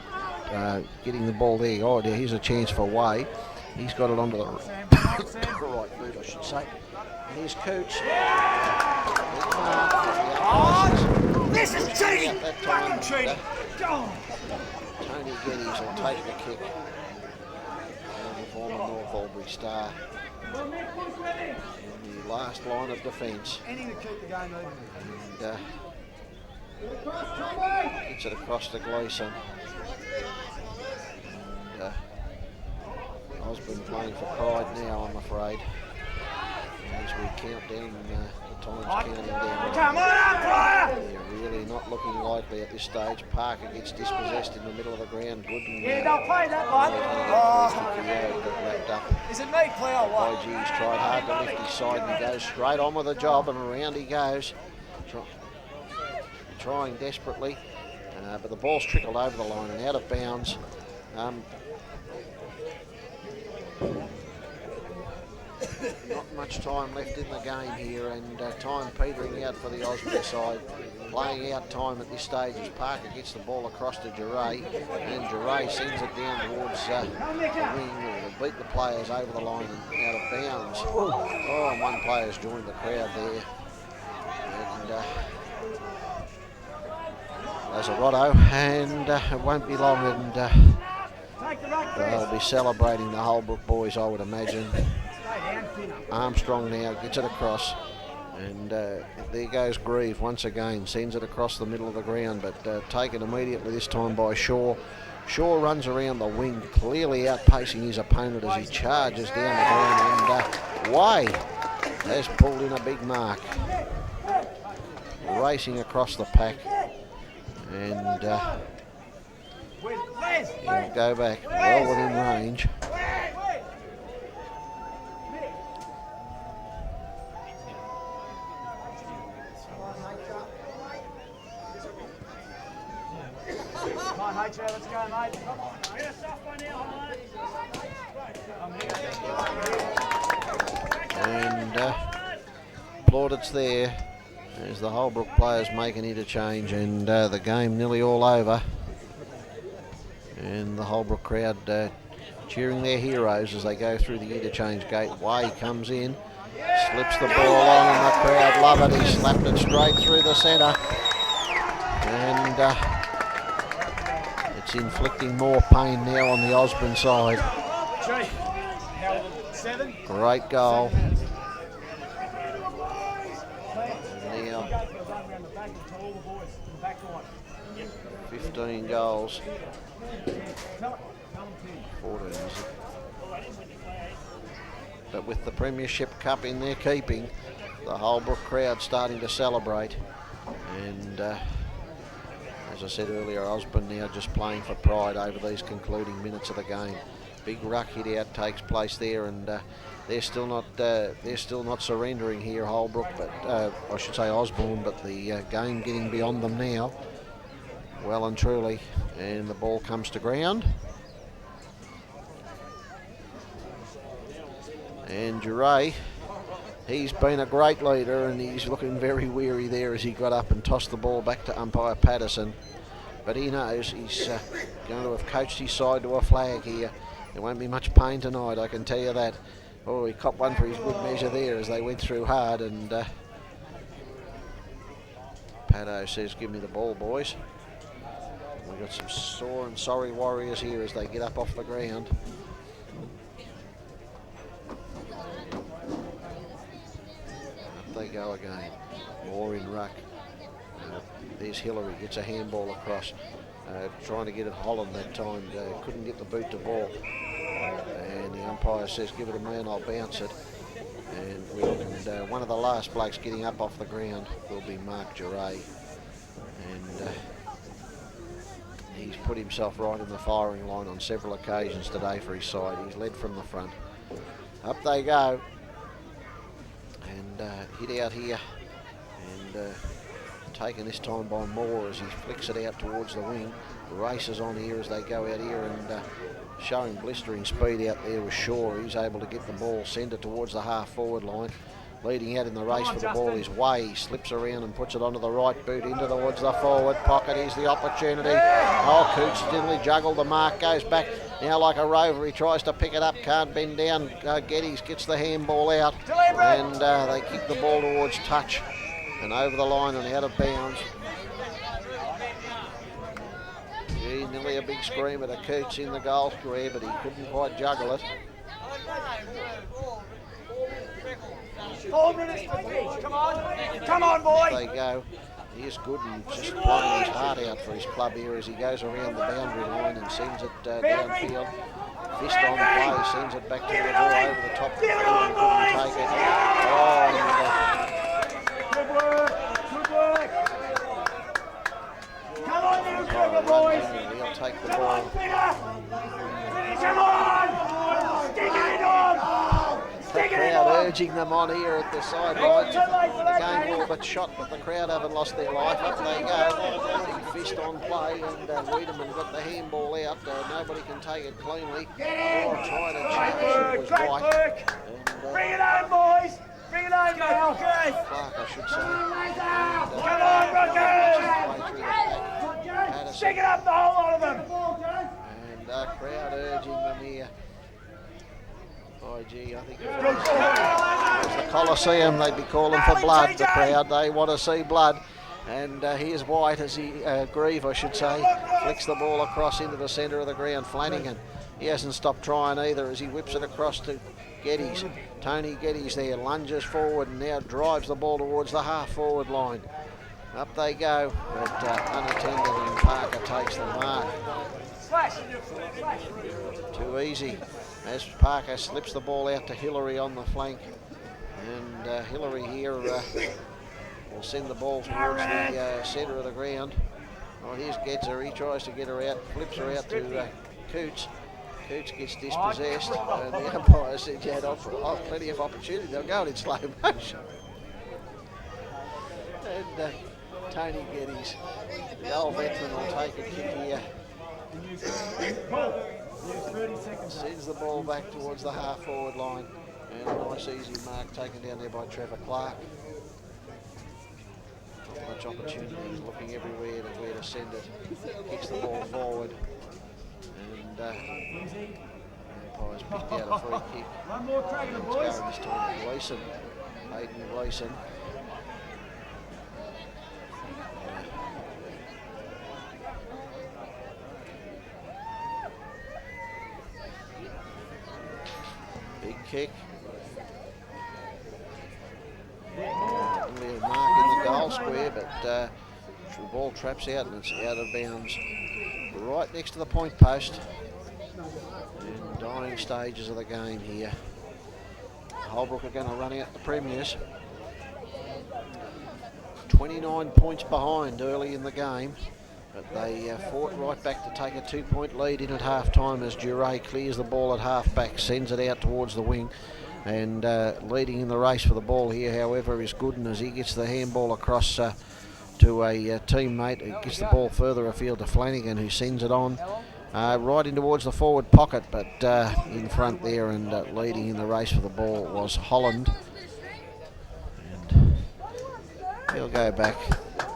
getting the ball there. Oh, here's a chance for Way. He's got it onto the right foot, I should say. And here's Cooch. This is cheating! Fucking cheating! Tony Geddes will take the kick. And the former North Albury star in the last line of defence. Anything to keep the game moving. And gets it across to Gleeson. Osborne playing for pride now, I'm afraid. As we count down, the time's counting down. Come on up, player! They're really not looking likely at this stage. Parker gets dispossessed in the middle of the ground. Good. Yeah, they'll play that one. Got wrapped up. Is it me, player, or what? He's tried hard to lift his side and he goes straight on with the job and around he goes. Trying desperately, but the ball's trickled over the line and out of bounds. Not much time left in the game here, and time petering out for the Osborne side. Playing out time at this stage as Parker gets the ball across to Duray, and Duray sends it down towards the wing. It'll beat the players over the line and out of bounds. Oh, and one player's joined the crowd there. And there's a Rotto, and it won't be long, and they'll be celebrating the Holbrook boys, I would imagine. Armstrong now gets it across, and there goes Grieve once again, sends it across the middle of the ground, but taken immediately this time by Shaw. Shaw runs around the wing, clearly outpacing his opponent as he charges down the ground, and Way has pulled in a big mark, racing across the pack, and he'll go back well within range. Let's go, mate. And plaudits there as the Holbrook players make an interchange, and the game nearly all over. And the Holbrook crowd cheering their heroes as they go through the interchange gate. Way comes in, slips the ball on, and the crowd love it. He slapped it straight through the centre, and it's inflicting more pain now on the Osborne side. Great goal. Now 15 goals. 14, is it? But with the Premiership Cup in their keeping, the Holbrook crowd starting to celebrate. And as I said earlier, Osborne now just playing for pride over these concluding minutes of the game. Big ruck hit out takes place there, and they're still not surrendering here, Holbrook, but I should say Osborne, but the game getting beyond them now, well and truly. And the ball comes to ground, and Duray, he's been a great leader, and he's looking very weary there as he got up and tossed the ball back to umpire Patterson. But he knows he's going to have coached his side to a flag here. There won't be much pain tonight, I can tell you that. Oh, he copped one for his good measure there as they went through hard, and Pato says, give me the ball, boys. We've got some sore and sorry Warriors here as they get up off the ground. Up they go again. More in ruck. There's Hillary, gets a handball across. Trying to get it Holland that time. Couldn't get the boot to ball. And and the umpire says, give it a man, I'll bounce it. And one of the last blokes getting up off the ground will be Mark Geray. And he's put himself right in the firing line on several occasions today for his side. He's led from the front. Up they go. And hit out here. And taken this time by Moore as he flicks it out towards the wing. The race is on here as they go out here, and showing blistering speed out there was Shaw. He's able to get the ball, send it towards the half-forward line. Leading out in the race for the ball is Way. He slips around and puts it onto the right boot into towards the forward pocket. Here's the opportunity. Oh, Coots didn't juggle. The mark goes back now like a rover. He tries to pick it up, can't bend down. Geddes gets the handball out, and they kick the ball towards touch and over the line and out of bounds. Gee, nearly a big screamer to Coots in the goal square, but he couldn't quite juggle it. 4 minutes to finish. Come on, boy. They go. Here's Gooden just playing his heart out for his club here as he goes around the boundary line and sends it downfield. Fist on the play, sends it back to the ball over the top of the field and couldn't take it. Good work. Come on, you Trevor boys. He'll take the ball. Come on. Stick it into him. The crowd urging them on here at the sidelines. The game all but shot, but the crowd haven't lost their life. Up they go. Big fist on play, and Wiedemann got the handball out. Nobody can take it cleanly. Or trying to challenge it was White. Bring it home, boys. Bring it home, now. Clark, I should say. Come on, Rockers. Shake it up, the whole lot of them. And crowd urging them here. Oh, gee, I think if it was the Coliseum, they'd be calling for blood, the crowd. They want to see blood. And here's White as he, Grieve, I should say, flicks the ball across into the centre of the ground. Flanagan, he hasn't stopped trying either as he whips it across to Geddes. Tony Geddes there, lunges forward and now drives the ball towards the half-forward line. Up they go, but unattended, and Parker takes the mark. Too easy as Parker slips the ball out to Hillary on the flank. And Hillary here will send the ball towards the centre of the ground. Oh, here's Getzer. He tries to get her out, flips her out to Coots. Coots gets dispossessed, and the umpire said you had plenty of opportunity. They're going in slow motion. And Tony Geddes, the old veteran, will take a kick here. Sends the ball back towards the half-forward line, and a nice easy mark taken down there by Trevor Clark. Not much opportunity, he's looking everywhere to where to send it. Kicks the ball forward, and umpire's picked out a free kick. One more crack at the boys. It's going this time to Gleeson, Hayden Gleeson. Big kick. Only a mark in the goal square, but the ball traps out and it's out of bounds right next to the point post. In dying stages of the game here. Holbrook are going to run out the premiers. 29 points behind early in the game. But they fought right back to take a 2-point lead in at half-time as Duray clears the ball at half-back, sends it out towards the wing. And leading in the race for the ball here, however, is Gooden as he gets the handball across to a teammate. He gets the ball further afield to Flanagan, who sends it on right in towards the forward pocket, but in front there, and leading in the race for the ball was Holland. And he'll go back.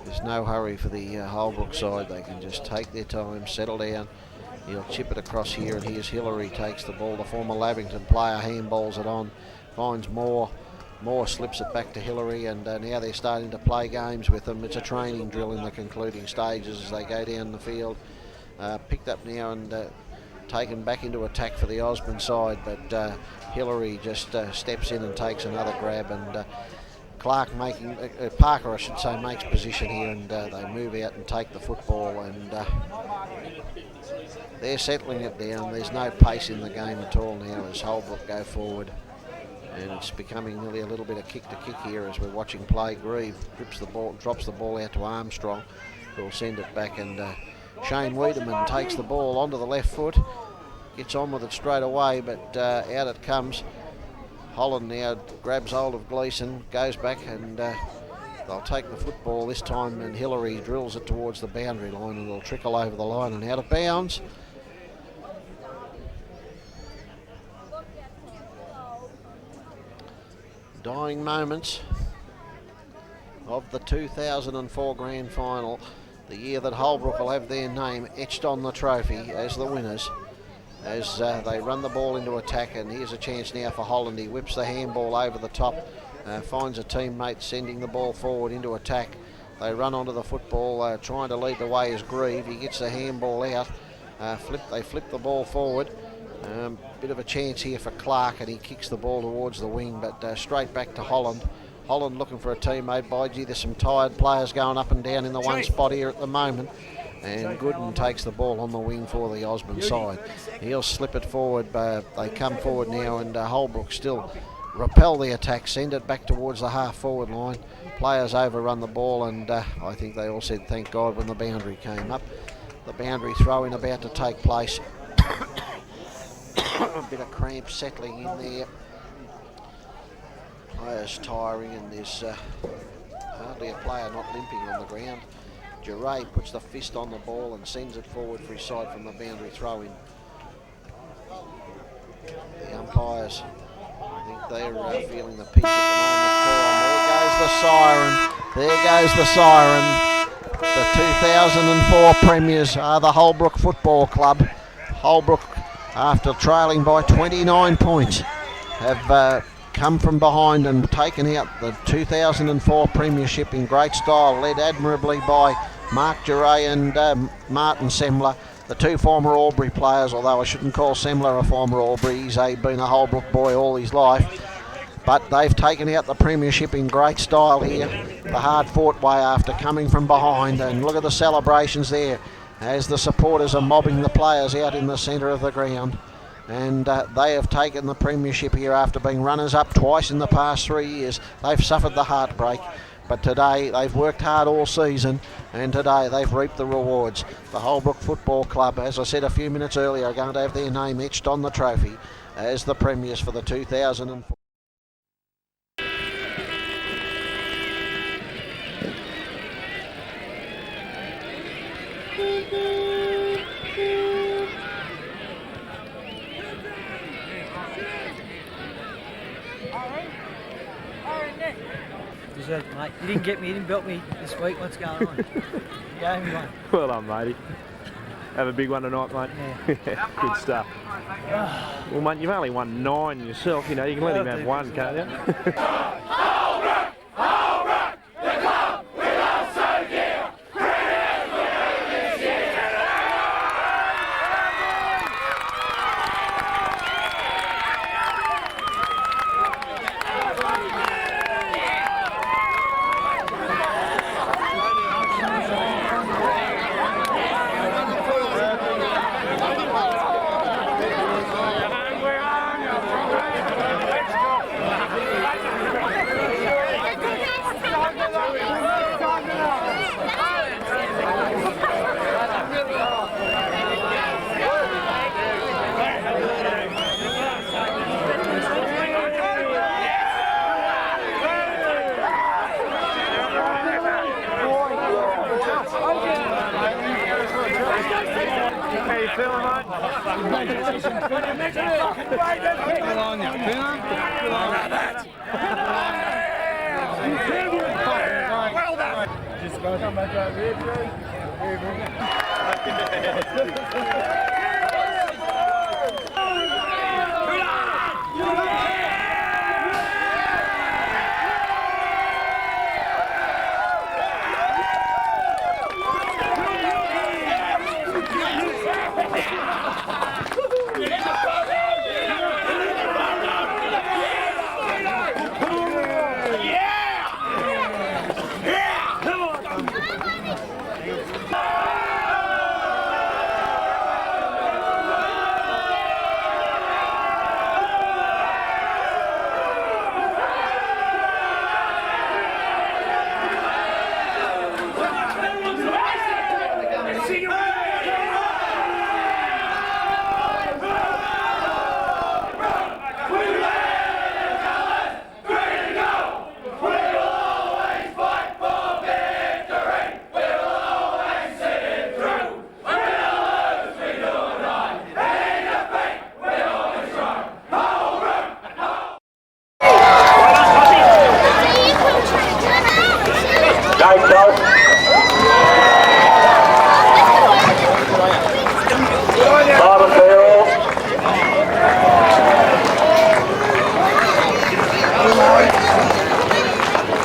There's no hurry for the Holbrook side. They can just take their time, settle down. He'll chip it across here, and here's Hillary takes the ball. The former Lavington player handballs it on, finds Moore. Moore slips it back to Hillary, and now they're starting to play games with them. It's a training drill in the concluding stages as they go down the field. Picked up now and taken back into attack for the Osborne side, but Hillary just steps in and takes another grab, and Parker, I should say, makes position here, and they move out and take the football, and they're settling it down. There's no pace in the game at all now as Holbrook go forward, and it's becoming nearly a little bit of kick to kick here as we're watching play. Grieve drops the ball out to Armstrong, who'll send it back, and Shane Wiedemann takes the ball onto the left foot, gets on with it straight away, but out it comes. Holland now grabs hold of Gleeson, goes back, and they'll take the football this time, and Hillary drills it towards the boundary line, and it'll trickle over the line and out of bounds. Dying moments of the 2004 Grand Final, the year that Holbrook will have their name etched on the trophy as the winners, as they run the ball into attack. And here's a chance now for Holland. He whips the handball over the top, finds a teammate sending the ball forward into attack. They run onto the football, trying to lead the way is Grieve. He gets the handball out, they flip the ball forward. Bit of a chance here for Clark, and he kicks the ball towards the wing, but straight back to Holland. Holland looking for a teammate. By gee, there's some tired players going up and down in the one spot here at the moment. And Gooden takes the ball on the wing for the Osborne side. He'll slip it forward. They come forward now, and Holbrook still repel the attack, send it back towards the half-forward line. Players overrun the ball, and I think they all said thank God when the boundary came up. The boundary throw-in about to take place. A bit of cramp settling in there. Players tiring, and there's hardly a player not limping on the ground. Duray puts the fist on the ball and sends it forward for his side from the boundary throw-in. The umpires, I think they're feeling the pinch at the moment. There goes the siren. The 2004 premiers are the Holbrook Football Club. Holbrook, after trailing by 29 points, have come from behind and taken out the 2004 Premiership in great style, led admirably by Mark Duray and Martin Semler, the two former Albury players, although I shouldn't call Semler a former Albury. He's been a Holbrook boy all his life. But they've taken out the Premiership in great style here, the hard-fought way after coming from behind. And look at the celebrations there as the supporters are mobbing the players out in the centre of the ground. And they have taken the Premiership here after being runners-up twice in the past 3 years. They've suffered the heartbreak, but today they've worked hard all season, and today they've reaped the rewards. The Holbrook Football Club, as I said a few minutes earlier, are going to have their name etched on the trophy as the premiers for the 2004. Mate, you didn't get me, you didn't belt me this week. What's going on? You owe me one. Well done, matey. Have a big one tonight, mate. Yeah. Good stuff. Well, mate, you've only won 9 yourself. You know, you can let him have one, can't you?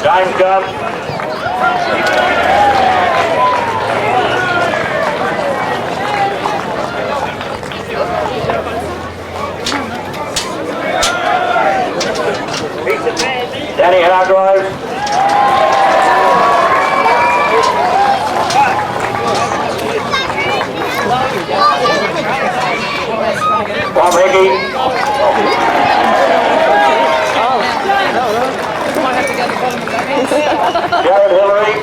James Gunn. Danny Hargrove. Bob Hickey. Jared Hillary.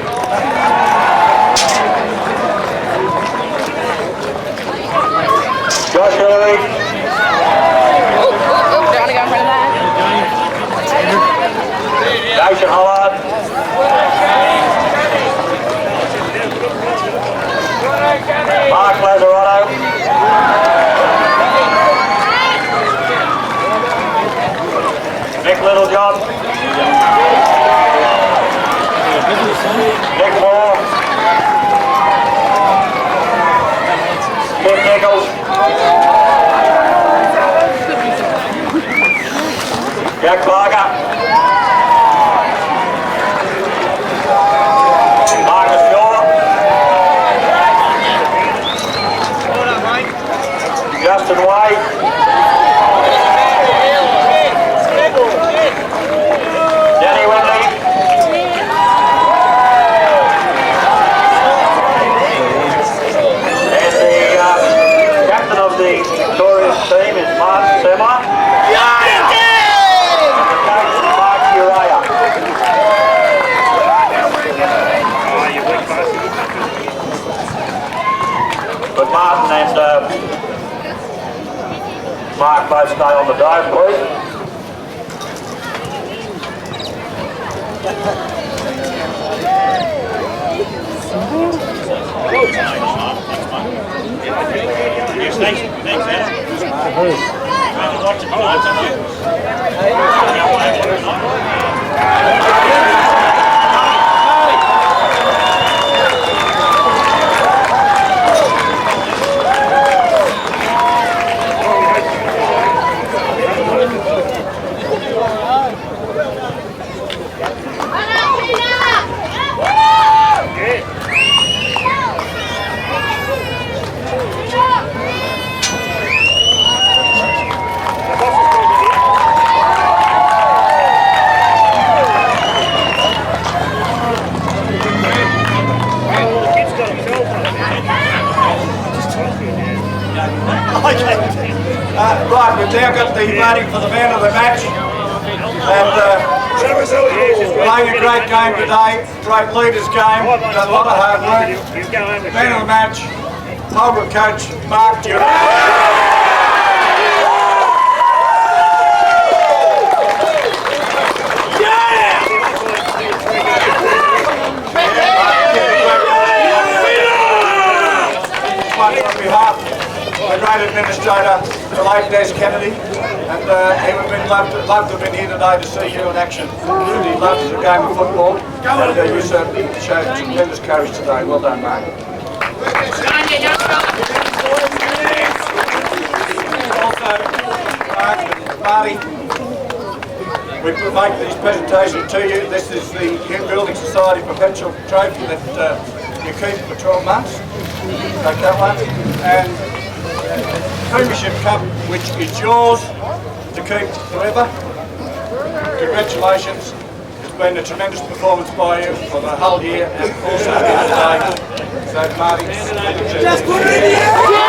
Josh Hillary. Dyson Hollard. Mark Lazzarato. Nick Littlejohn. Nick Moore. Kim Nichols. Jack Barker. Marcus Shaw. Justin White. Danny Whitley. And the captain of the victorious team is Martin Sema. Mark Uriah. But Martin and Mark both stay on the dive, please. Right, we've now got the voting for the man of the match, and playing a great game today, great leaders game, done a lot of hard work. Man of the match, Holbrook coach Mark on behalf of the great administrator, the late Des Kennedy, and he would have loved to have been here today to see you in action. He loves the game of football, and you certainly showed tremendous courage today. Well done, Mark. Also, Mark and Marty, we make these presentations to you. This is the Hume Building Society Perpetual Trophy that you keep for 12 months. Take that one. And Premiership Cup, which is yours to keep forever. Congratulations. It's been a tremendous performance by you for the whole year and also here today. So Marty. Just put it in the air!